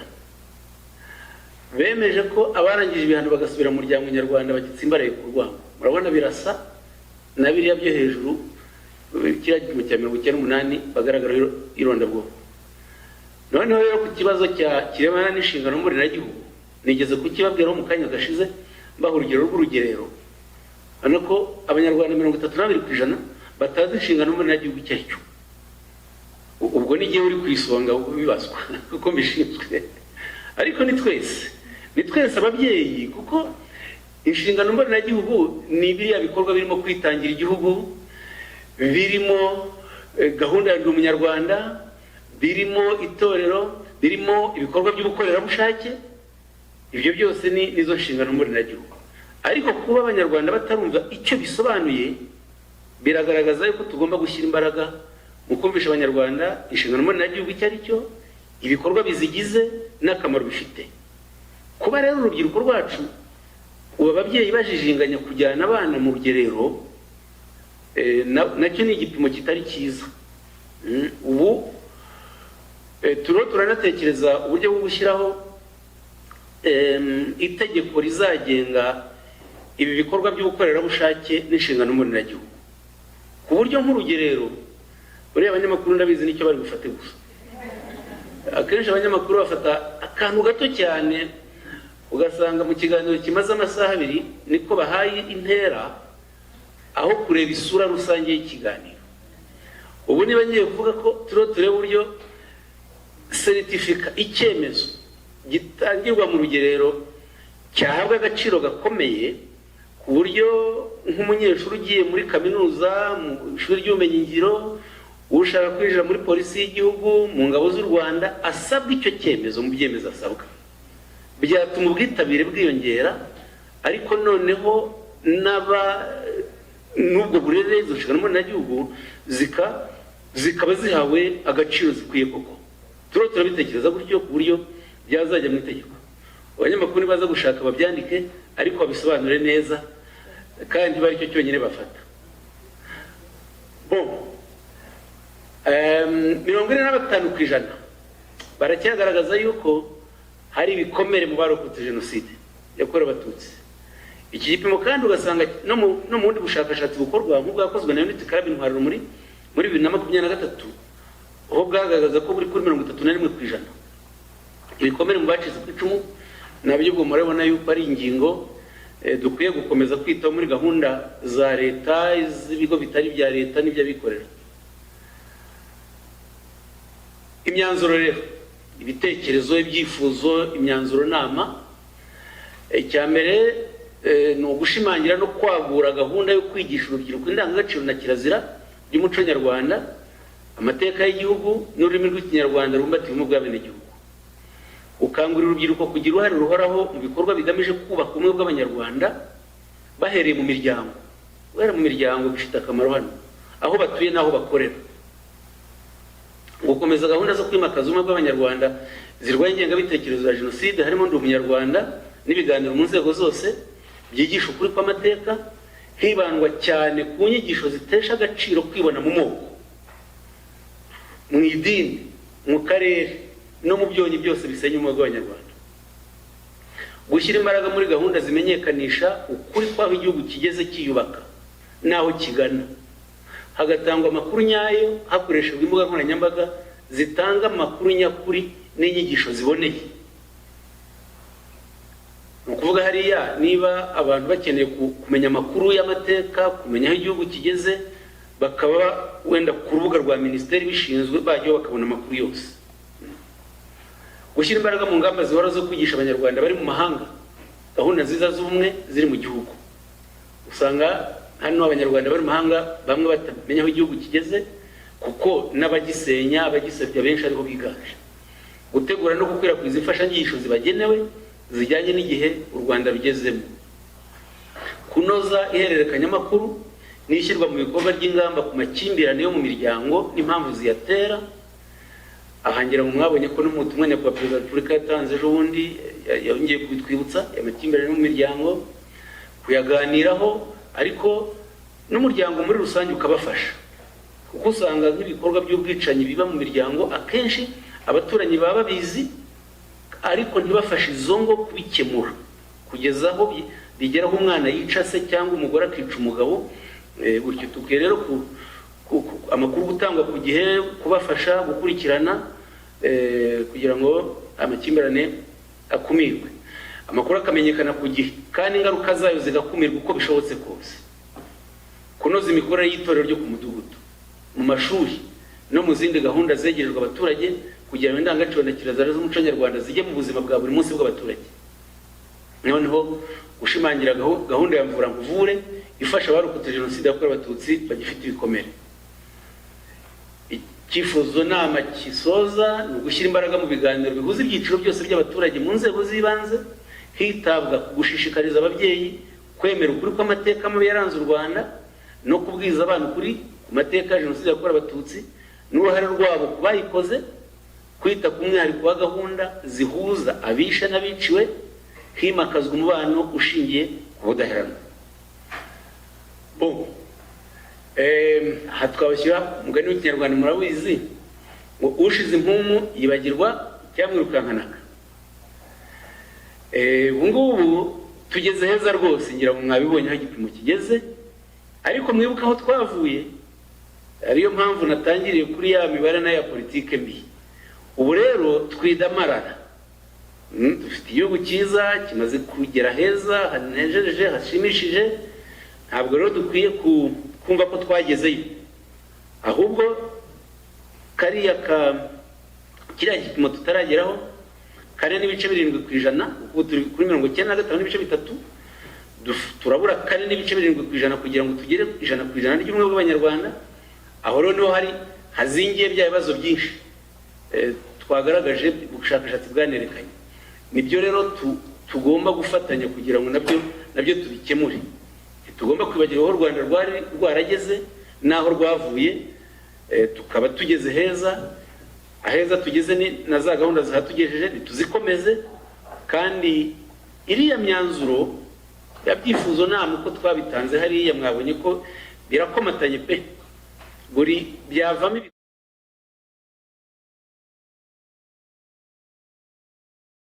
Speaker 1: bemeje ko abarangije ibihano bagasubira mu muryango nyarwanda bagitsimbaraye ku rwango. Murabona birasa na biriya byo hejuru kiriya gipimo cya 98 bagaragara irondabwoko. Noneho rero ku kibazo cya kirebana n'inshingano mboneragihugu nigeze kukibabwiraho mu kanya gashize mbaho urugero rw'urugerero, hano ko abanyarwanda 32% batazi inshingano mboneragihugu icyo ari cyo. Ubwo ni gihe uri kwisonga ubibazwa kuko mbishinzwe, ariko ni twese ababyeyi, kuko inshingano mboneragihugu ni biriya bikorwa birimo kwitangira igihugu, birimo gahunda ya Umunyarwanda, birimo itorero, birimo ibikorwa by'ubukorerabushake. Ibyo byose nizo nshingano mboneragihugu. Ariko kuba abanyarwanda batarumva icyo bisobanuye, biragaragaza yuko tugomba gushyira imbaraga mu kumvisha abanyarwanda inshingano mboneragihugu icyo ari cyo, ibikorwa bizigize n'akamaro bifite. Kuba rero urubyiruko rwacu ubu ababyeyi bajijinganya kujyana abana mu rugerero, nacyo ni igipimo kitari cyiza. Ubu turanatekereza uburyo bwo gushyiraho itegeko rizagenga ibi bikorwa by'ubukorerabushake n'inshingano mboneragihugu, ku buryo nk'urugerero uriya abanyamakuru ndabizi nicyo bari bufate gusa. Akenshi abanyamakuru bafata akantu gato cyane, ugasanga mu kiganiro kimaze amasaha 2 niko bahaye intera aho kureba isura rusange y'ikiganiro. Ubu niba ngiye kuvuga ko turebe uburyo certificate, icyemezo gitangirwa mu rugerero cyahabwa agaciro gakomeye, ku buryo nk'umunyeshuri ugiye muri kaminuza, mu ishuri ry'ubumenyingiro, ushaka kwinjira muri polisi y'igihugu, mu ngabo z'u Rwanda, asabwa icyo cyemezo mu byemezo asabwa. Byatuma ubwitabire bwiyongera, ariko noneho n'ubwo burere izo nshingano mboneragihugu zikaba zihawe agaciro zikwiye koko. Turabitekereza gutyo ku buryo byazajya mu itegeko. Abanyamakuru baza gushaka babyandike, ariko babisobanure neza kandi bari cyo cyonyine bafata. Bon, 45% baracyagaragaza yuko hari ibikomere mu barokotse jenoside yakorewe Abatutsi. Iki gipimo kandi ugasanga no mu bundi bushakashatsi bukorwa nk'ubwakozwe na Unity Club Intwaro muri 2023, aho bwagaragaza ko buri kuri 31% ibikomere mu bacitse ku icumu. Nabyo bwo murabona yuko ari ingingo dukwiye gukomeza kwitaho muri gahunda za leta, iz'ibigo bitari bya leta n'iby'abikorera. Imyanzuro rero, ibitekerezo, ibyifuzo, imyanzuro nama, icyambere ni ugushimangira no kwagura gahunda yo kwigisha urubyiruko indangagaciro na kirazira by'umuco nyarwanda, amateka y'igihugu n'ururimi rw'ikinyarwanda rubumbatiye ubumwe bw'abenegihugu. Ukangurira urubyiruko kugira uruhare ruhoraho mu bikorwa bigamije kubaka ubumwe bw'abanyarwanda bahereye mu miryango. Guhera mu miryango bifite akamaro hano, aho batuye n'aho bakorera. Gukomeza gahunda zo kwimakaza ubumwe bw'abanyarwanda zirwanya ingengabitekerezo ya jenoside, harimo Ndi Umunyarwanda n'ibiganiro mu nzego zose, byigisha ukuri kw'amateka, hibandwa cyane ku nyigisho zitesha agaciro kwibona mu moko, mu idini, mu karere no mu byonyi byose bisenya umwuga w'Abanyarwanda. Gushyira imbaraga muri gahunda zimenyekanisha ukuri kw'aho igihugu kigeze kiyubaka n'aho kigana, hagatangwa amakuru nyayo hakoreshejwe imbuga nkoranyambaga zitanga amakuru nyakuri n'inyigisho ziboneye. Ni ukuvuga hariya niba abantu bakeneye kumenya amakuru y'amateka, kumenya aho igihugu kigeze, bakaba wenda ku rubuga rwa minisiteri bishinzwe bajyaho bakabona amakuru yose. Gushyira imbaraga mu ngamba zihora zo kwigisha Abanyarwanda bari mu mahanga gahunda nziza z'ubumwe ziri mu gihugu. Usanga hano Abanyarwanda bari mu mahanga bamwe batamenya aho igihugu kigeze, kuko n'abagisenya abagisebya benshi ariho biganje. Gutegura no gukwirakwiza imfashanyigisho zibagenewe zijyanye n'igihe u Rwanda rugezemo. Kunoza ihererekanya amakuru n'ishyirwa mu bikorwa ry'ingamba ku makimbirane yo mu miryango n'impamvu ziyatera. Ahangira mu mwabonye ko n'umutumwa nyakubahwa Perezida wa Repubulika yatanze ejo bundi yongeye kubitwibutsa amakimbirane yo mu miryango, kuyaganiraho, ariko n'umuryango muri rusange ukabafasha, kuko usanga nk'ibikorwa by'ubwicanyi biba mu miryango akenshi abaturanyi baba babizi ariko ntibafashe izo ngo kubikemura kugeza aho bigeraho umwana yica se cyangwa umugore akica umugabo. Gutyo tukwiye rero amakuru gutangwa ku gihe, kubafasha gukurikirana kugira ngo amakimbirane akumirwe, amakuru akamenyekana ku gihe kandi ingaruka zayo zigakumirwa uko bishobotse kose. Kunoza imikorere y'itorero ryo ku mudugudu, mu mashuri no mu zindi gahunda zegerejwe abaturage kugira ngo indangagaciro na kirazira z'umuco nyarwanda zijye mu buzima bwa buri munsi bw'abaturage. Noneho gushimangira gahunda ya mvura nkuvure ifasha abarokotse Jenoside yakorewe Abatutsi bagifite ibikomere. Icyifuzo nama kisoza ni ugushyira imbaraga mu biganiro bihuza ibyiciro byose by'abaturage mu nzego z'ibanze, hitabwa ku gushishikariza ababyeyi kwemera ukuri kw'amateka mabi yaranze u Rwanda no kubwiza abana ukuri ku mateka ya Jenoside yakorewe Abatutsi n'uruhare rwabo ku bayikoze, kwita ku mwihariko wa gahunda zihuza abishe n'abiciwe, himakazwa umubano ushingiye ku budaheranwa. Twabashyira umugani w'ikinyarwanda murawizi ngo ushize impumu yibagirwa icyamwirukankanaga. Ubu ngubu tugeze heza rwose, ngira ngo mwabibonye aho igipimo kigeze, ariko mwibuka aho twavuye. Ariyo mpamvu natangiriye kuri ya mibare na ya politike mbi. Ubu rero twidamarara, dufite igihugu cyiza kimaze kugera heza hanejeje hashimishije. Ntabwo rero dukwiye kumva ko twagezeyo, ahubwo kiriya gipimo tutarageraho 4.7%, ubu turi kuri 95.3%, turabura 4.7% kugira ngo tugere 100% ry'umwe bw'Abanyarwanda. Aho rero niho hazingiye bya bibazo byinshi twagaragaje ubushakashatsi bwanerekanye. Nibyo rero tugomba gufatanya kugira ngo nabyo tubikemure. Tugomba kwibagirwa aho u Rwanda rwari rwarageze n'aho rwavuye, tukaba tugeze aheza tugeze na za gahunda zihatugejeje ntituzikomeze. Kandi iriya myanzuro yabyifuzo nama uko twabitanze hariya mwabonye ko birakomatanye pe, buri byavamo